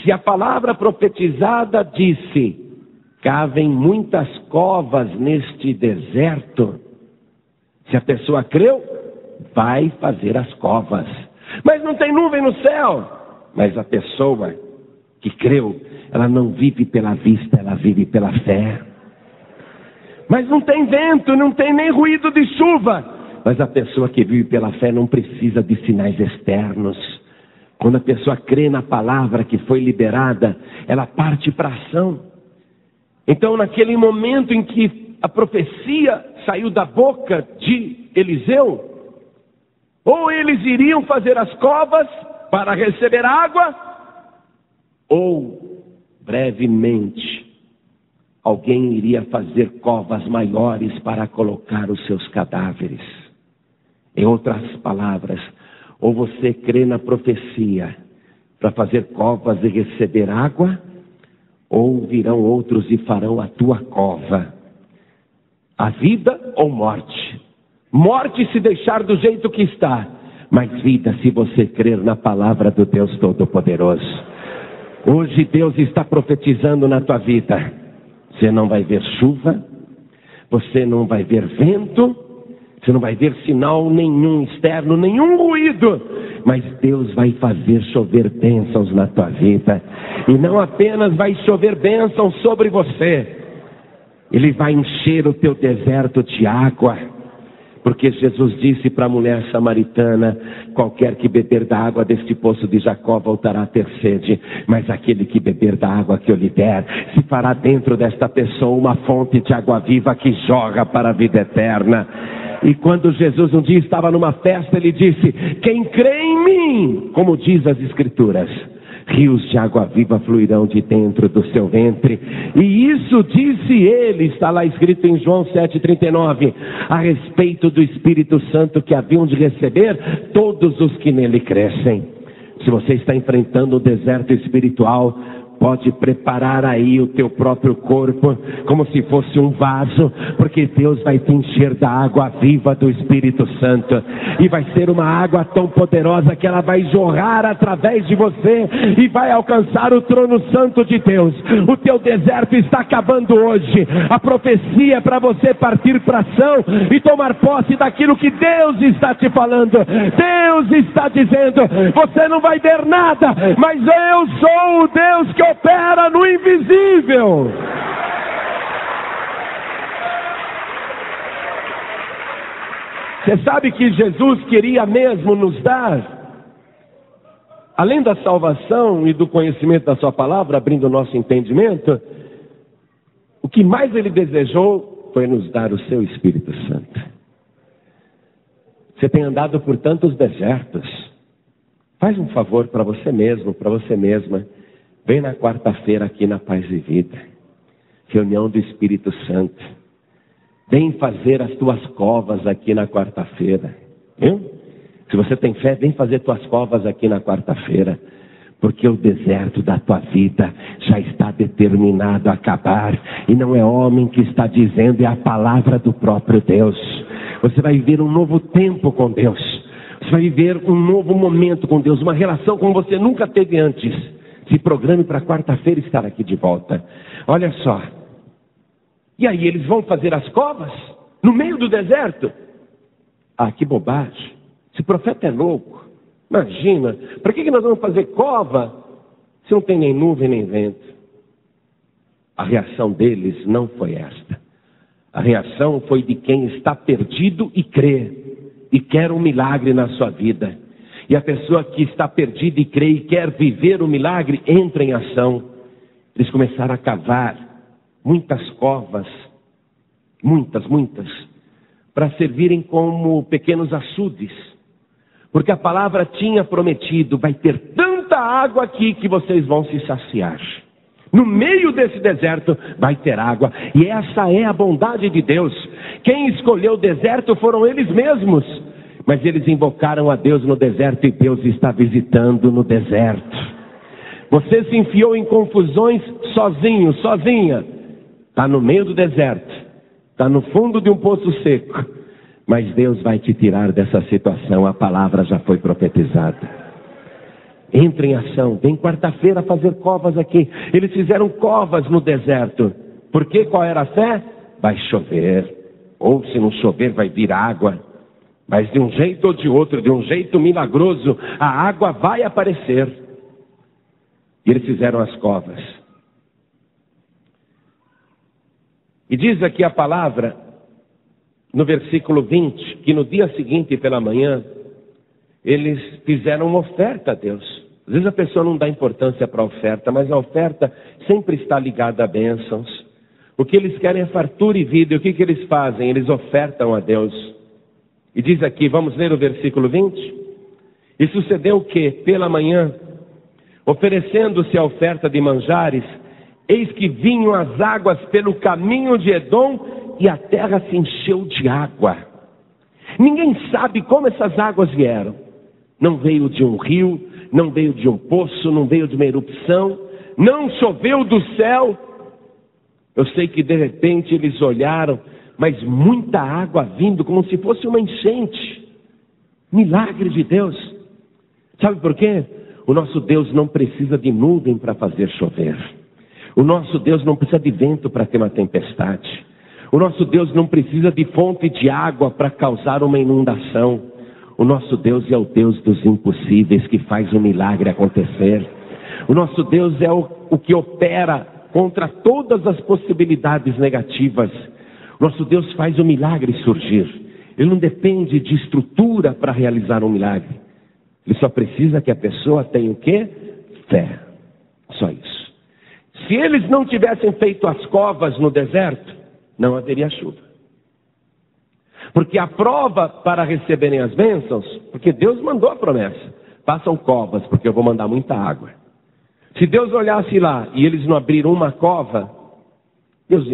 Se a palavra profetizada disse: cavem muitas covas neste deserto, se a pessoa creu, vai fazer as covas. Mas não tem nuvem no céu. Mas a pessoa que creu, ela não vive pela vista, ela vive pela fé. Mas não tem vento, não tem nem ruído de chuva. Mas a pessoa que vive pela fé não precisa de sinais externos. Quando a pessoa crê na palavra que foi liberada, ela parte para a ação. Então, naquele momento em que a profecia saiu da boca de Eliseu, ou eles iriam fazer as covas para receber água, ou brevemente alguém iria fazer covas maiores para colocar os seus cadáveres. Em outras palavras, ou você crê na profecia para fazer covas e receber água, ou virão outros e farão a tua cova. A vida ou morte? Morte se deixar do jeito que está, mas vida se você crer na palavra do Deus Todo-Poderoso. Hoje Deus está profetizando na tua vida. Você não vai ver chuva, você não vai ver vento, você não vai ver sinal nenhum externo, nenhum ruído, mas Deus vai fazer chover bênçãos na tua vida. E não apenas vai chover bênçãos sobre você, Ele vai encher o teu deserto de água. Porque Jesus disse para a mulher samaritana: qualquer que beber da água deste poço de Jacó voltará a ter sede, mas aquele que beber da água que eu lhe der, se fará dentro desta pessoa uma fonte de água viva que jorra para a vida eterna. E quando Jesus um dia estava numa festa, ele disse: quem crê em mim, como diz as Escrituras, rios de água viva fluirão de dentro do seu ventre. E isso disse ele, está lá escrito em João 7,39, a respeito do Espírito Santo que haviam de receber todos os que nele crescem. Se você está enfrentando o deserto espiritual, pode preparar aí o teu próprio corpo como se fosse um vaso, porque Deus vai te encher da água viva do Espírito Santo, e vai ser uma água tão poderosa que ela vai jorrar através de você e vai alcançar o trono santo de Deus. O teu deserto está acabando hoje. A profecia é para você partir para ação e tomar posse daquilo que Deus está te falando. Deus está dizendo: você não vai ver nada, mas eu sou o Deus que opera no invisível. Você sabe que Jesus queria mesmo nos dar, além da salvação e do conhecimento da sua palavra, abrindo o nosso entendimento, o que mais ele desejou foi nos dar o seu Espírito Santo. Você tem andado por tantos desertos. Faz um favor para você mesmo, para você mesma. Vem na quarta-feira aqui na Paz e Vida, reunião do Espírito Santo. Vem fazer as tuas covas aqui na quarta-feira, viu? Se você tem fé, vem fazer tuas covas aqui na quarta-feira, porque o deserto da tua vida já está determinado a acabar, e não é homem que está dizendo, é a palavra do próprio Deus. Você vai viver um novo tempo com Deus, você vai viver um novo momento com Deus, uma relação como você nunca teve antes. Se programe para quarta-feira estar aqui de volta. Olha só. E aí, eles vão fazer as covas no meio do deserto? Ah, que bobagem. Esse profeta é louco. Imagina, para que nós vamos fazer cova se não tem nem nuvem nem vento? A reação deles não foi esta. A reação foi de quem está perdido e crê, e quer um milagre na sua vida. E a pessoa que está perdida e crê e quer viver o milagre, entra em ação. Eles começaram a cavar muitas covas, muitas, para servirem como pequenos açudes. Porque a palavra tinha prometido: vai ter tanta água aqui que vocês vão se saciar. No meio desse deserto vai ter água. E essa é a bondade de Deus. Quem escolheu o deserto foram eles mesmos. Mas eles invocaram a Deus no deserto, e Deus está visitando no deserto. Você se enfiou em confusões sozinho, sozinha. Está no meio do deserto, está no fundo de um poço seco, mas Deus vai te tirar dessa situação. A palavra já foi profetizada. Entre em ação. Vem quarta-feira fazer covas aqui. Eles fizeram covas no deserto. Por quê? Qual era a fé? Vai chover, ou se não chover vai vir água. Mas de um jeito ou de outro, de um jeito milagroso, a água vai aparecer. E eles fizeram as covas. E diz aqui a palavra, no versículo 20, que no dia seguinte pela manhã, eles fizeram uma oferta a Deus. Às vezes a pessoa não dá importância para a oferta, mas a oferta sempre está ligada a bênçãos. O que eles querem é fartura e vida. E o que eles fazem? Eles ofertam a Deus. E diz aqui, vamos ler o versículo 20? E sucedeu que, pela manhã, oferecendo-se a oferta de manjares, eis que vinham as águas pelo caminho de Edom, e a terra se encheu de água. Ninguém sabe como essas águas vieram. Não veio de um rio, não veio de um poço, não veio de uma erupção, não choveu do céu. Eu sei que de repente eles olharam mas muita água vindo, como se fosse uma enchente. Milagre de Deus. Sabe por quê? O nosso Deus não precisa de nuvem para fazer chover. O nosso Deus não precisa de vento para ter uma tempestade. O nosso Deus não precisa de fonte de água para causar uma inundação. O nosso Deus é o Deus dos impossíveis, que faz o milagre acontecer. O nosso Deus é o que opera contra todas as possibilidades negativas. O nosso Deus faz o milagre surgir. Ele não depende de estrutura para realizar um milagre. Ele só precisa que a pessoa tenha o quê? Fé. Só isso. Se eles não tivessem feito as covas no deserto, não haveria chuva. Porque a prova para receberem as bênçãos, porque Deus mandou a promessa, façam covas, porque eu vou mandar muita água. Se Deus olhasse lá e eles não abriram uma cova, Deus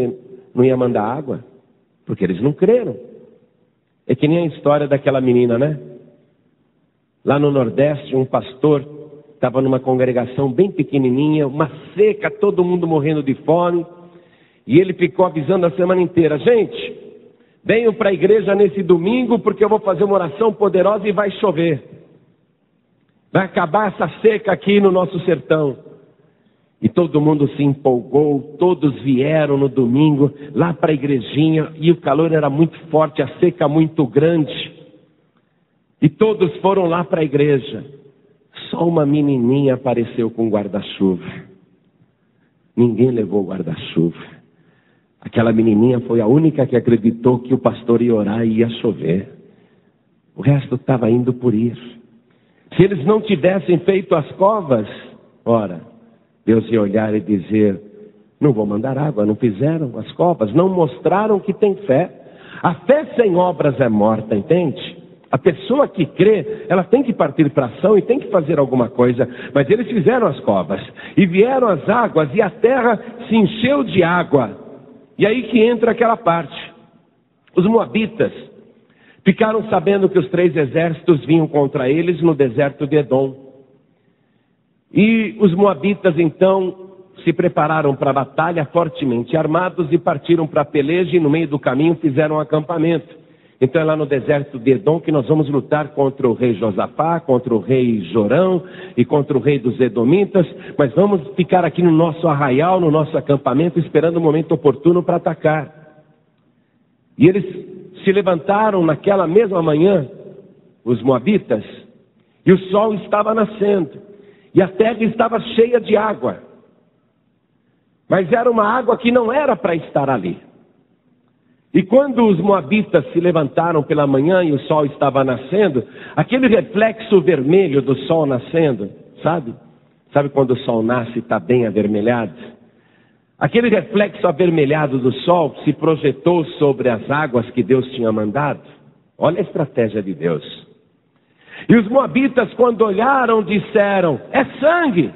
não ia mandar água, porque eles não creram. É que nem a história daquela menina, né? Lá no Nordeste, um pastor estava numa congregação bem pequenininha, uma seca, todo mundo morrendo de fome. E ele ficou avisando a semana inteira: gente, venham para a igreja nesse domingo, porque eu vou fazer uma oração poderosa e vai chover. Vai acabar essa seca aqui no nosso sertão. E todo mundo se empolgou, todos vieram no domingo lá para a igrejinha, e o calor era muito forte, a seca muito grande. E todos foram lá para a igreja. Só uma menininha apareceu com guarda-chuva. Ninguém levou guarda-chuva. Aquela menininha foi a única que acreditou que o pastor ia orar e ia chover. O resto estava indo por ir. Se eles não tivessem feito as covas, ora, Deus ia olhar e dizer: não vou mandar água. Não fizeram as covas, não mostraram que tem fé. A fé sem obras é morta, entende? A pessoa que crê, ela tem que partir para a ação e tem que fazer alguma coisa. Mas eles fizeram as covas, e vieram as águas, e a terra se encheu de água. E aí que entra aquela parte. Os moabitas ficaram sabendo que os 3 exércitos vinham contra eles no deserto de Edom. E os moabitas então se prepararam para a batalha fortemente armados e partiram para a peleja, e no meio do caminho fizeram um acampamento. Então é lá no deserto de Edom que nós vamos lutar contra o rei Josafá, contra o rei Jorão e contra o rei dos Edomitas. Mas vamos ficar aqui no nosso arraial, no nosso acampamento, esperando o momento oportuno para atacar. E eles se levantaram naquela mesma manhã, os moabitas, e o sol estava nascendo, e a terra estava cheia de água. Mas era uma água que não era para estar ali. E quando os moabitas se levantaram pela manhã e o sol estava nascendo, aquele reflexo vermelho do sol nascendo, sabe? Sabe quando o sol nasce e está bem avermelhado? Aquele reflexo avermelhado do sol se projetou sobre as águas que Deus tinha mandado. Olha a estratégia de Deus. E os moabitas, quando olharam, disseram: é sangue.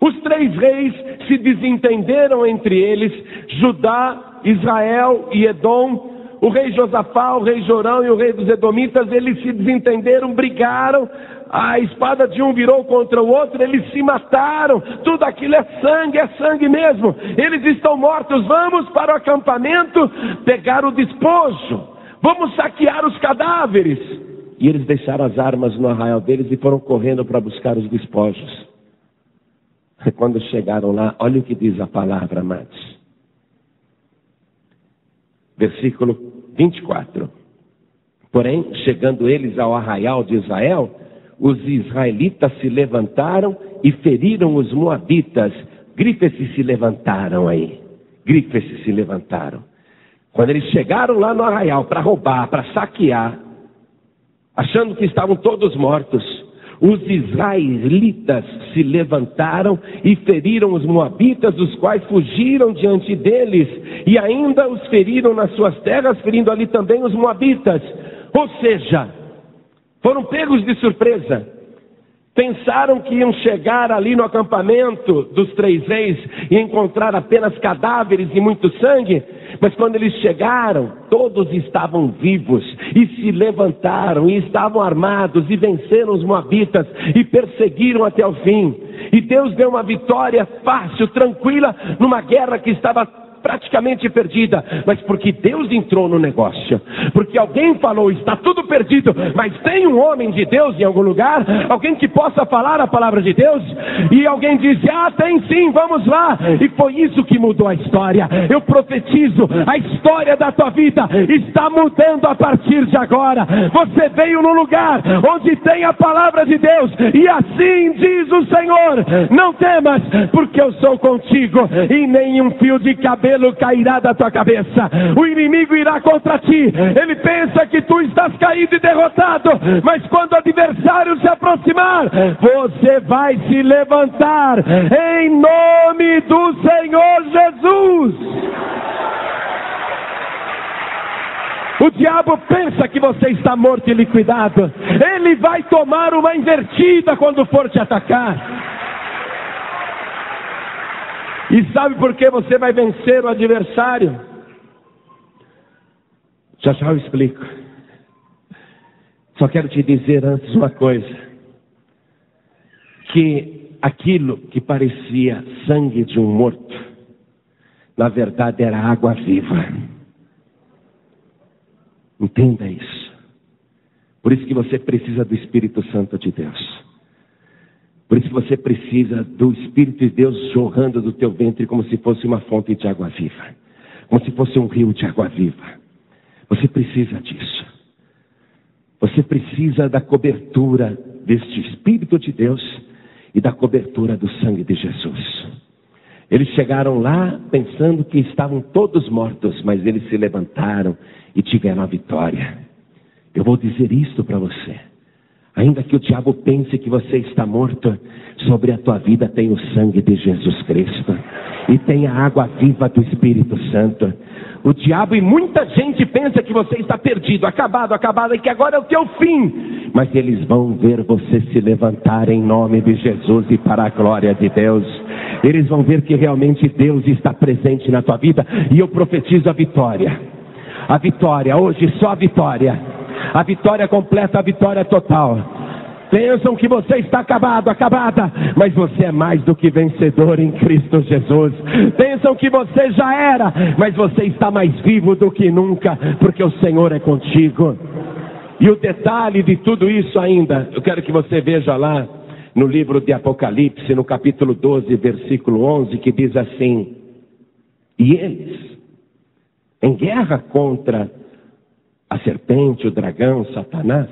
Os 3 reis se desentenderam entre eles, Judá, Israel e Edom. O rei Josafá, o rei Jorão e o rei dos Edomitas, eles se desentenderam, brigaram. A espada de um virou contra o outro, eles se mataram. Tudo aquilo é sangue mesmo. Eles estão mortos. Vamos para o acampamento pegar o despojo. Vamos saquear os cadáveres. E eles deixaram as armas no arraial deles e foram correndo para buscar os despojos. Quando chegaram lá, olha o que diz a palavra, amados. Versículo 24. Porém, chegando eles ao arraial de Israel, os israelitas se levantaram e feriram os moabitas. Grife-se, se levantaram aí. Grife-se, se levantaram. Quando eles chegaram lá no arraial para roubar, para saquear, achando que estavam todos mortos, os israelitas se levantaram e feriram os moabitas, os quais fugiram diante deles, e ainda os feriram nas suas terras, ferindo ali também os moabitas. Ou seja, foram pegos de surpresa. Pensaram que iam chegar ali no acampamento dos 3 reis e encontrar apenas cadáveres e muito sangue. Mas quando eles chegaram, todos estavam vivos e se levantaram e estavam armados e venceram os moabitas e perseguiram até o fim. E Deus deu uma vitória fácil, tranquila, numa guerra que estava praticamente perdida, mas porque Deus entrou no negócio, porque alguém falou, está tudo perdido, mas tem um homem de Deus em algum lugar, alguém que possa falar a palavra de Deus, e alguém disse, tem sim, vamos lá, e foi isso que mudou a história. Eu profetizo, a história da tua vida está mudando a partir de agora. Você veio no lugar onde tem a palavra de Deus, e assim diz o Senhor, não temas, porque eu sou contigo, e nenhum fio de cabelo cairá da tua cabeça. O inimigo irá contra ti, ele pensa que tu estás caído e derrotado, mas quando o adversário se aproximar, você vai se levantar, em nome do Senhor Jesus. O diabo pensa que você está morto e liquidado, ele vai tomar uma invertida quando for te atacar. E sabe por que você vai vencer o adversário? Já eu explico. Só quero te dizer antes uma coisa. Que aquilo que parecia sangue de um morto, na verdade era água viva. Entenda isso. Por isso que você precisa do Espírito Santo de Deus. Por isso você precisa do Espírito de Deus jorrando do teu ventre como se fosse uma fonte de água viva. Como se fosse um rio de água viva. Você precisa disso. Você precisa da cobertura deste Espírito de Deus e da cobertura do sangue de Jesus. Eles chegaram lá pensando que estavam todos mortos, mas eles se levantaram e tiveram a vitória. Eu vou dizer isto para você. Ainda que o diabo pense que você está morto, sobre a tua vida tem o sangue de Jesus Cristo. E tem a água viva do Espírito Santo. O diabo e muita gente pensa que você está perdido, acabado, e que agora é o teu fim. Mas eles vão ver você se levantar em nome de Jesus e para a glória de Deus. Eles vão ver que realmente Deus está presente na tua vida. E eu profetizo a vitória. A vitória, hoje só a vitória. A vitória completa, a vitória total. Pensam que você está acabada, mas você é mais do que vencedor em Cristo Jesus. Pensam que você já era, mas você está mais vivo do que nunca, porque o Senhor é contigo. E o detalhe de tudo isso ainda, eu quero que você veja lá no livro de Apocalipse, no capítulo 12, versículo 11, que diz assim: e eles, em guerra contra a serpente, o dragão, Satanás,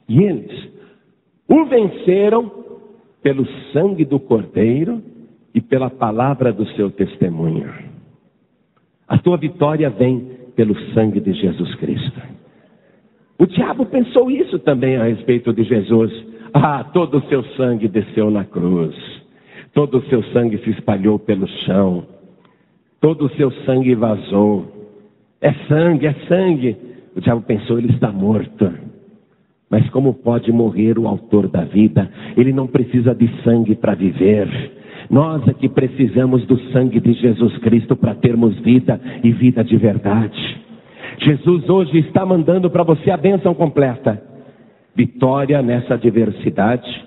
e eles o venceram pelo sangue do Cordeiro e pela palavra do seu testemunho. A tua vitória vem pelo sangue de Jesus Cristo. O diabo pensou isso também a respeito de Jesus. Todo o seu sangue desceu na cruz. Todo o seu sangue se espalhou pelo chão. Todo o seu sangue vazou. É sangue, é sangue. O diabo pensou, ele está morto. Mas como pode morrer o autor da vida? Ele não precisa de sangue para viver. Nós é que precisamos do sangue de Jesus Cristo para termos vida e vida de verdade. Jesus hoje está mandando para você a bênção completa. Vitória nessa adversidade,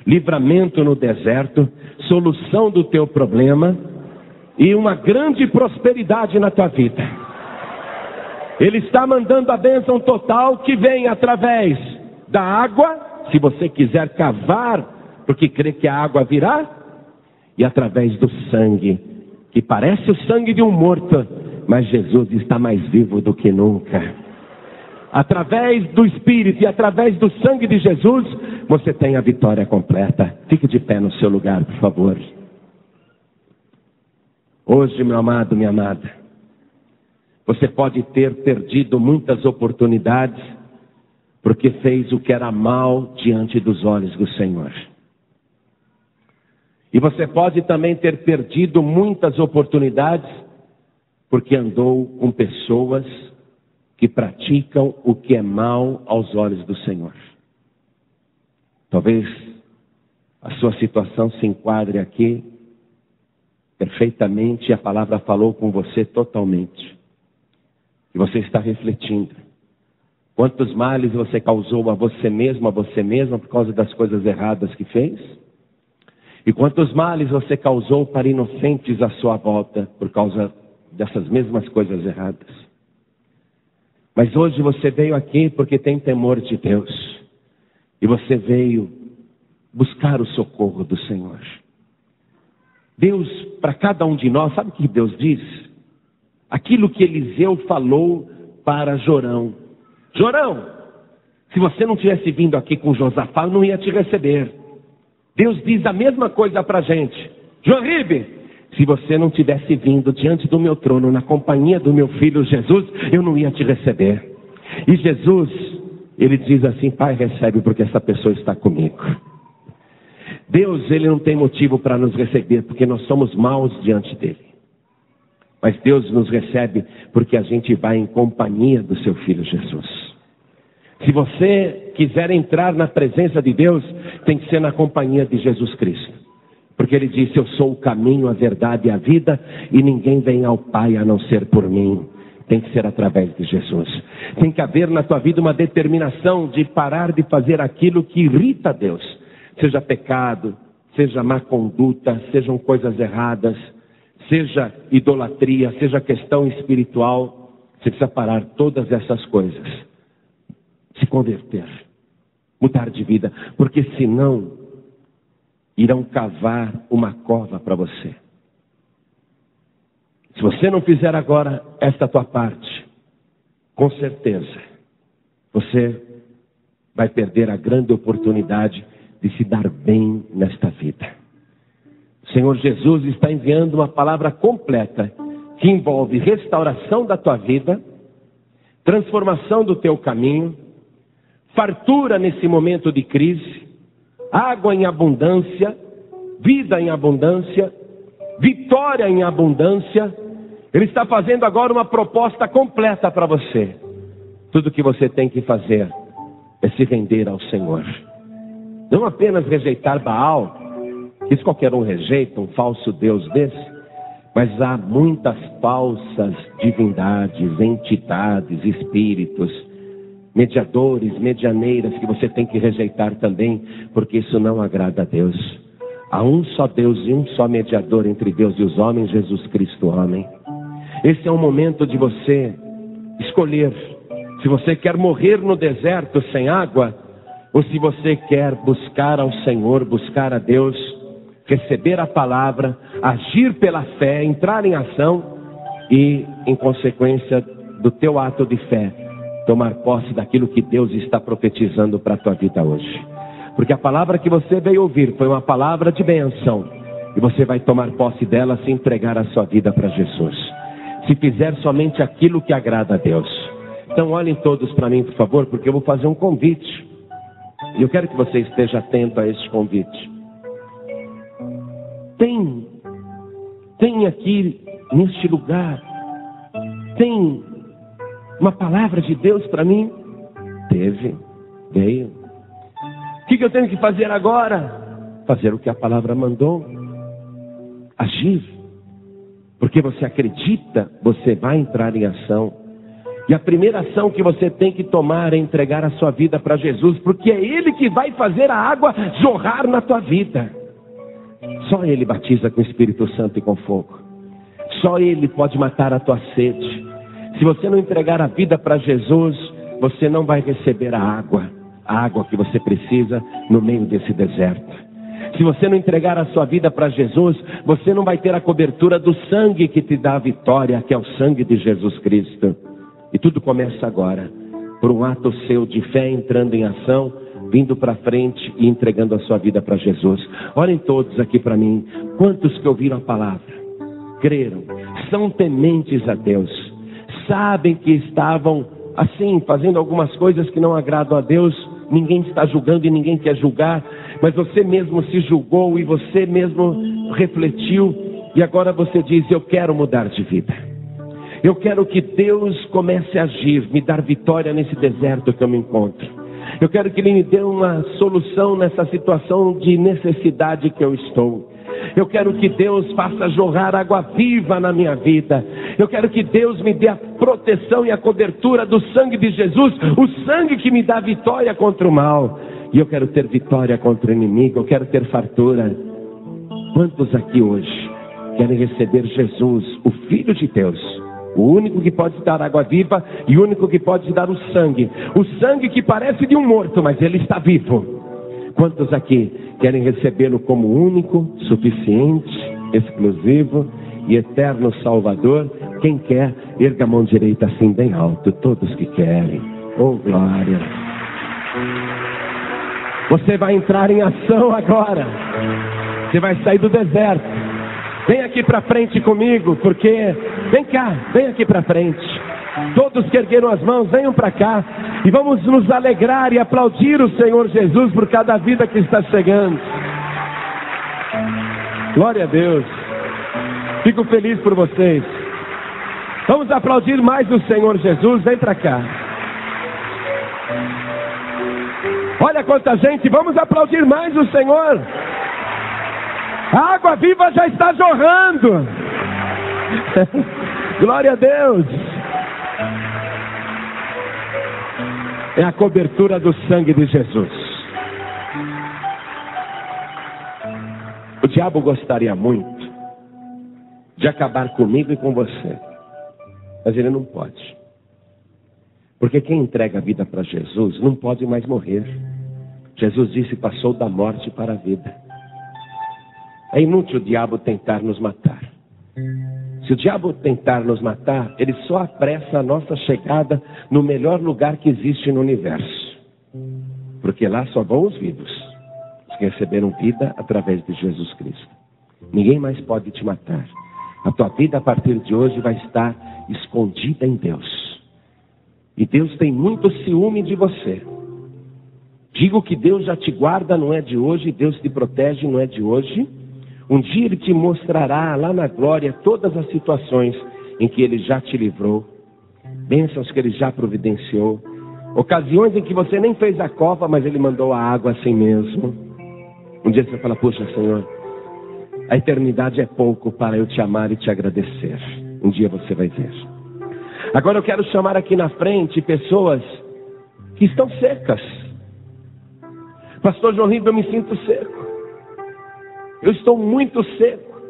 livramento no deserto, solução do teu problema e uma grande prosperidade na tua vida. Ele está mandando a bênção total que vem através da água, se você quiser cavar, porque crê que a água virá, e através do sangue, que parece o sangue de um morto, mas Jesus está mais vivo do que nunca. Através do Espírito e através do sangue de Jesus, você tem a vitória completa. Fique de pé no seu lugar, por favor. Hoje, meu amado, minha amada, você pode ter perdido muitas oportunidades, porque fez o que era mal diante dos olhos do Senhor. E você pode também ter perdido muitas oportunidades, porque andou com pessoas que praticam o que é mal aos olhos do Senhor. Talvez a sua situação se enquadre aqui perfeitamente, e a palavra falou com você totalmente. E você está refletindo. Quantos males você causou a você mesmo, a você mesma, por causa das coisas erradas que fez? E quantos males você causou para inocentes à sua volta, por causa dessas mesmas coisas erradas. Mas hoje você veio aqui porque tem temor de Deus. E você veio buscar o socorro do Senhor. Deus, para cada um de nós, sabe o que Deus diz? Aquilo que Eliseu falou para Jorão. Jorão, se você não tivesse vindo aqui com Josafá, eu não ia te receber. Deus diz a mesma coisa para a gente. João-Ribe, se você não tivesse vindo diante do meu trono, na companhia do meu filho Jesus, eu não ia te receber. E Jesus, ele diz assim, Pai, recebe porque essa pessoa está comigo. Deus, ele não tem motivo para nos receber, porque nós somos maus diante dele. Mas Deus nos recebe porque a gente vai em companhia do seu filho Jesus. Se você quiser entrar na presença de Deus, tem que ser na companhia de Jesus Cristo. Porque ele disse, eu sou o caminho, a verdade e a vida, e ninguém vem ao Pai a não ser por mim. Tem que ser através de Jesus. Tem que haver na tua vida uma determinação de parar de fazer aquilo que irrita a Deus. Seja pecado, seja má conduta, sejam coisas erradas, seja idolatria, seja questão espiritual. Você precisa parar todas essas coisas. Se converter, mudar de vida, porque senão irão cavar uma cova para você. Se você não fizer agora esta tua parte, com certeza você vai perder a grande oportunidade de se dar bem nesta vida. O Senhor Jesus está enviando uma palavra completa que envolve restauração da tua vida, transformação do teu caminho, fartura nesse momento de crise, água em abundância, vida em abundância, vitória em abundância. Ele está fazendo agora uma proposta completa para você. Tudo que você tem que fazer é se render ao Senhor. Não apenas rejeitar Baal, que isso qualquer um rejeita, um falso Deus desse, mas há muitas falsas divindades, entidades, espíritos, mediadores, medianeiras que você tem que rejeitar também, porque isso não agrada a Deus. Há um só Deus e um só mediador entre Deus e os homens, Jesus Cristo, homem. Esse é o momento de você escolher se você quer morrer no deserto sem água, ou se você quer buscar ao Senhor, buscar a Deus, receber a palavra, agir pela fé, entrar em ação e, em consequência do teu ato de fé, tomar posse daquilo que Deus está profetizando para a tua vida hoje. Porque a palavra que você veio ouvir foi uma palavra de bênção. E você vai tomar posse dela, se entregar a sua vida para Jesus. Se fizer somente aquilo que agrada a Deus. Então olhem todos para mim, por favor, porque eu vou fazer um convite. E eu quero que você esteja atento a este convite. Tem aqui, neste lugar, tem uma palavra de Deus para mim? Veio. O que eu tenho que fazer agora? Fazer o que a palavra mandou. Agir. Porque você acredita, você vai entrar em ação. E a primeira ação que você tem que tomar é entregar a sua vida para Jesus, porque é Ele que vai fazer a água jorrar na tua vida. Só Ele batiza com o Espírito Santo e com fogo. Só Ele pode matar a tua sede. Se você não entregar a vida para Jesus, você não vai receber a água que você precisa no meio desse deserto. Se você não entregar a sua vida para Jesus, você não vai ter a cobertura do sangue que te dá a vitória, que é o sangue de Jesus Cristo. E tudo começa agora, por um ato seu de fé, entrando em ação, vindo para frente e entregando a sua vida para Jesus. Olhem todos aqui para mim, quantos que ouviram a palavra, creram, são tementes a Deus, sabem que estavam assim, fazendo algumas coisas que não agradam a Deus. Ninguém está julgando e ninguém quer julgar, mas você mesmo se julgou e você mesmo refletiu, e agora você diz, eu quero mudar de vida. Eu quero que Deus comece a agir, me dar vitória nesse deserto que eu me encontro. Eu quero que Ele me dê uma solução nessa situação de necessidade que eu estou. Eu quero que Deus faça jorrar água viva na minha vida. Eu quero que Deus me dê a proteção e a cobertura do sangue de Jesus, o sangue que me dá vitória contra o mal. E eu quero ter vitória contra o inimigo, eu quero ter fartura. Quantos aqui hoje querem receber Jesus, o Filho de Deus, o único que pode dar água viva e o único que pode dar o sangue que parece de um morto, mas ele está vivo. Quantos aqui querem recebê-lo como único, suficiente, exclusivo e eterno Salvador? Quem quer, erga a mão direita assim bem alto. Todos que querem. Oh, glória. Você vai entrar em ação agora. Você vai sair do deserto. Vem aqui para frente comigo, porque... Vem cá, vem aqui para frente. Todos que ergueram as mãos, venham para cá. E vamos nos alegrar e aplaudir o Senhor Jesus por cada vida que está chegando. Glória a Deus. Fico feliz por vocês. Vamos aplaudir mais o Senhor Jesus. Vem para cá. Olha quanta gente. Vamos aplaudir mais o Senhor. A água viva já está jorrando. Glória a Deus. É a cobertura do sangue de Jesus. O diabo gostaria muito de acabar comigo e com você, mas ele não pode. Porque quem entrega a vida para Jesus não pode mais morrer. Jesus disse: passou da morte para a vida. É inútil o diabo tentar nos matar. Se o diabo tentar nos matar, ele só apressa a nossa chegada no melhor lugar que existe no universo. Porque lá só vão os vivos, os que receberam vida através de Jesus Cristo. Ninguém mais pode te matar. A tua vida a partir de hoje vai estar escondida em Deus. E Deus tem muito ciúme de você. Digo que Deus já te guarda, não é de hoje. Deus te protege, não é de hoje. Um dia Ele te mostrará lá na glória todas as situações em que Ele já te livrou, bênçãos que Ele já providenciou, ocasiões em que você nem fez a cova, mas Ele mandou a água assim mesmo. Um dia você fala: poxa, Senhor, a eternidade é pouco para eu te amar e te agradecer. Um dia você vai ver. Agora eu quero chamar aqui na frente pessoas que estão secas. Pastor João Ribeiro, eu me sinto seco. Eu estou muito seco.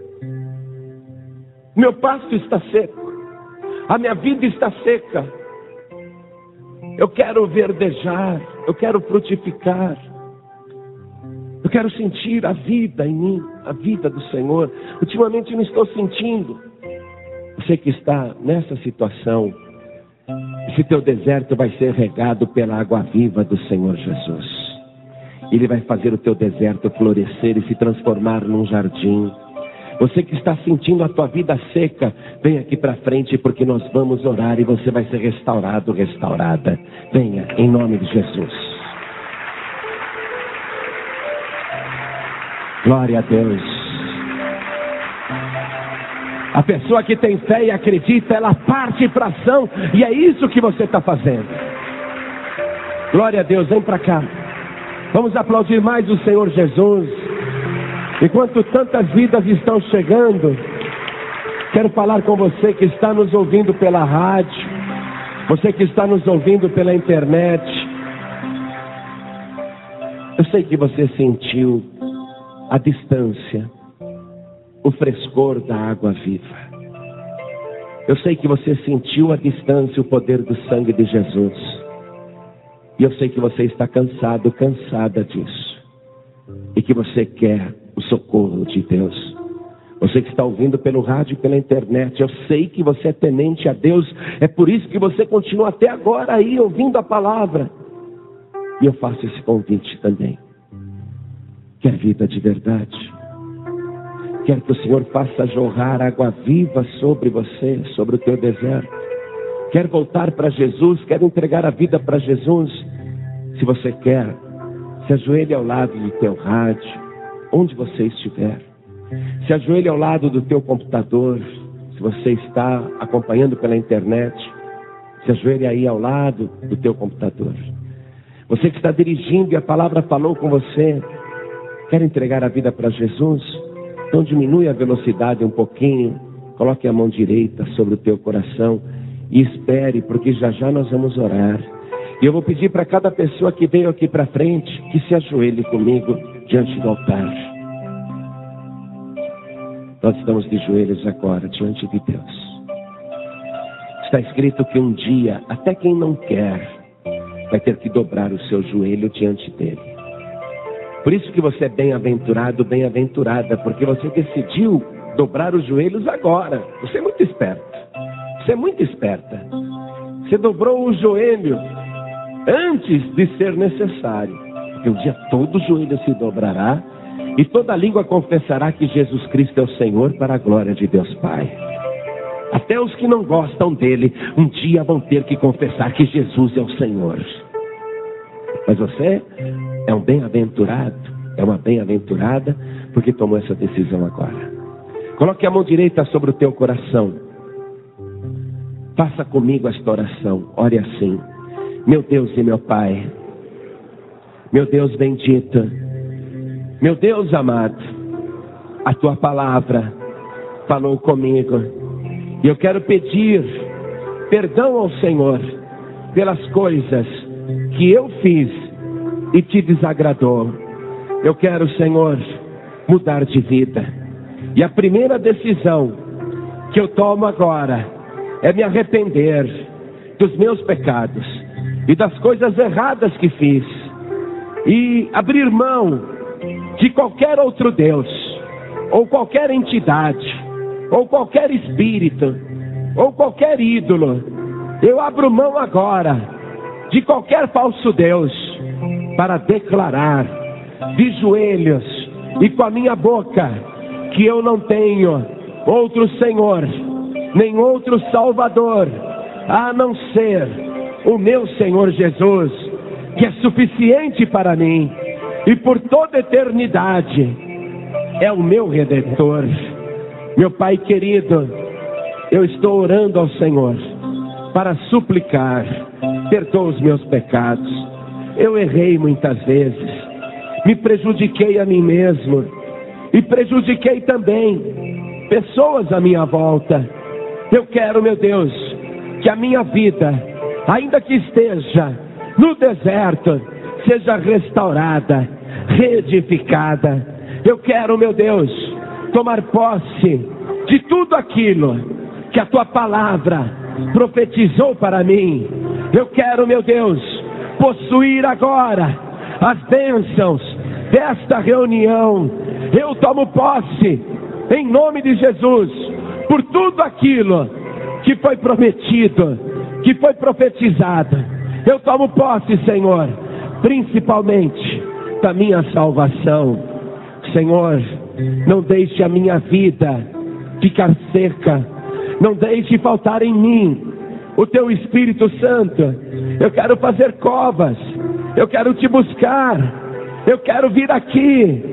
Meu pasto está seco. A minha vida está seca. Eu quero verdejar. Eu quero frutificar. Eu quero sentir a vida em mim, a vida do Senhor. Ultimamente eu não estou sentindo. Você que está nessa situação, esse teu deserto vai ser regado pela água viva do Senhor Jesus. Ele vai fazer o teu deserto florescer e se transformar num jardim. Você que está sentindo a tua vida seca, vem aqui para frente, porque nós vamos orar e você vai ser restaurado, restaurada. Venha, em nome de Jesus. Glória a Deus. A pessoa que tem fé e acredita, ela parte para ação, e é isso que você está fazendo. Glória a Deus, vem para cá. Vamos aplaudir mais o Senhor Jesus. Enquanto tantas vidas estão chegando, quero falar com você que está nos ouvindo pela rádio, você que está nos ouvindo pela internet. Eu sei que você sentiu a distância, o frescor da água viva. Eu sei que você sentiu a distância, o poder do sangue de Jesus. E eu sei que você está cansado, cansada disso. E que você quer o socorro de Deus. Você que está ouvindo pelo rádio e pela internet, eu sei que você é temente a Deus. É por isso que você continua até agora aí ouvindo a palavra. E eu faço esse convite também. Quer vida de verdade? Quer que o Senhor faça jorrar água viva sobre você, sobre o teu deserto? Quer voltar para Jesus? Quer entregar a vida para Jesus? Se você quer, se ajoelhe ao lado do teu rádio, onde você estiver. Se ajoelhe ao lado do teu computador, se você está acompanhando pela internet. Se ajoelhe aí ao lado do teu computador. Você que está dirigindo e a palavra falou com você, quer entregar a vida para Jesus? Então diminui a velocidade um pouquinho, coloque a mão direita sobre o teu coração e espere, porque já já nós vamos orar. E eu vou pedir para cada pessoa que veio aqui para frente, que se ajoelhe comigo diante do altar. Nós estamos de joelhos agora diante de Deus. Está escrito que um dia, até quem não quer, vai ter que dobrar o seu joelho diante dele. Por isso que você é bem-aventurado, bem-aventurada, porque você decidiu dobrar os joelhos agora. Você é muito esperto. Você é muito esperta. Você dobrou o joelho antes de ser necessário. Porque um dia todo joelho se dobrará e toda língua confessará que Jesus Cristo é o Senhor, para a glória de Deus Pai. Até os que não gostam dele, um dia vão ter que confessar que Jesus é o Senhor. Mas você é um bem-aventurado, é uma bem-aventurada, porque tomou essa decisão agora. Coloque a mão direita sobre o teu coração. Faça comigo esta oração. Ore assim: meu Deus e meu Pai, meu Deus bendito, meu Deus amado, a tua palavra falou comigo. E eu quero pedir perdão ao Senhor pelas coisas que eu fiz e te desagradou. Eu quero, Senhor, mudar de vida. E a primeira decisão que eu tomo agora é me arrepender dos meus pecados e das coisas erradas que fiz. E abrir mão de qualquer outro Deus, ou qualquer entidade, ou qualquer espírito, ou qualquer ídolo. Eu abro mão agora de qualquer falso Deus, para declarar de joelhos e com a minha boca que eu não tenho outro Senhor, nem outro Salvador, a não ser o meu Senhor Jesus, que é suficiente para mim e por toda eternidade é o meu Redentor. Meu Pai querido, eu estou orando ao Senhor para suplicar, perdoa os meus pecados. Eu errei muitas vezes, me prejudiquei a mim mesmo e prejudiquei também pessoas à minha volta. Eu quero, meu Deus, que a minha vida, ainda que esteja no deserto, seja restaurada, reedificada. Eu quero, meu Deus, tomar posse de tudo aquilo que a tua palavra profetizou para mim. Eu quero, meu Deus, possuir agora as bênçãos desta reunião. Eu tomo posse, em nome de Jesus, por tudo aquilo que foi prometido, que foi profetizado. Eu tomo posse, Senhor, principalmente da minha salvação. Senhor, não deixe a minha vida ficar seca, não deixe faltar em mim o teu Espírito Santo. Eu quero fazer covas, eu quero te buscar, eu quero vir aqui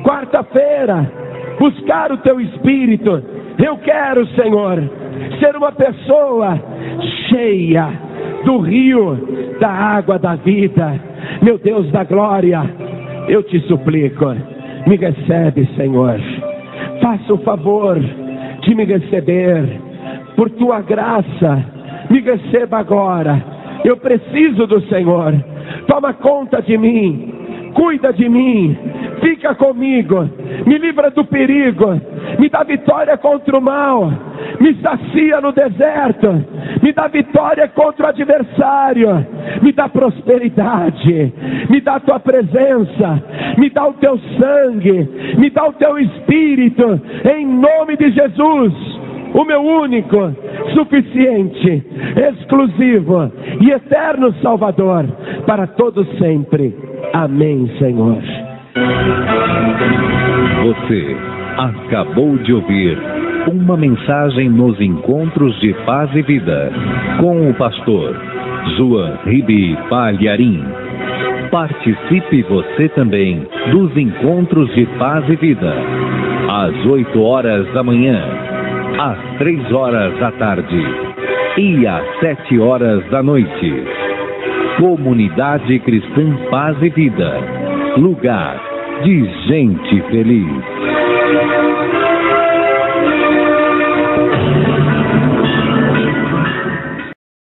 quarta-feira buscar o teu Espírito. Eu quero, Senhor, ser uma pessoa cheia do rio da água da vida. Meu Deus da glória, eu te suplico, me recebe, Senhor. Faça o favor de me receber por tua graça. Me receba agora. Eu preciso do Senhor. Toma conta de mim, cuida de mim, fica comigo, me livra do perigo, me dá vitória contra o mal, me sacia no deserto, me dá vitória contra o adversário, me dá prosperidade, me dá a tua presença, me dá o teu sangue, me dá o teu Espírito, em nome de Jesus, o meu único, suficiente, exclusivo e eterno Salvador, para todos sempre. Amém, Senhor. Você acabou de ouvir uma mensagem nos Encontros de Paz e Vida, com o pastor João Ribe Palharim. Participe você também dos Encontros de Paz e Vida, às 8 horas da manhã, às 3 horas da tarde e às 7 horas da noite. Comunidade Cristã Paz e Vida, lugar de gente feliz.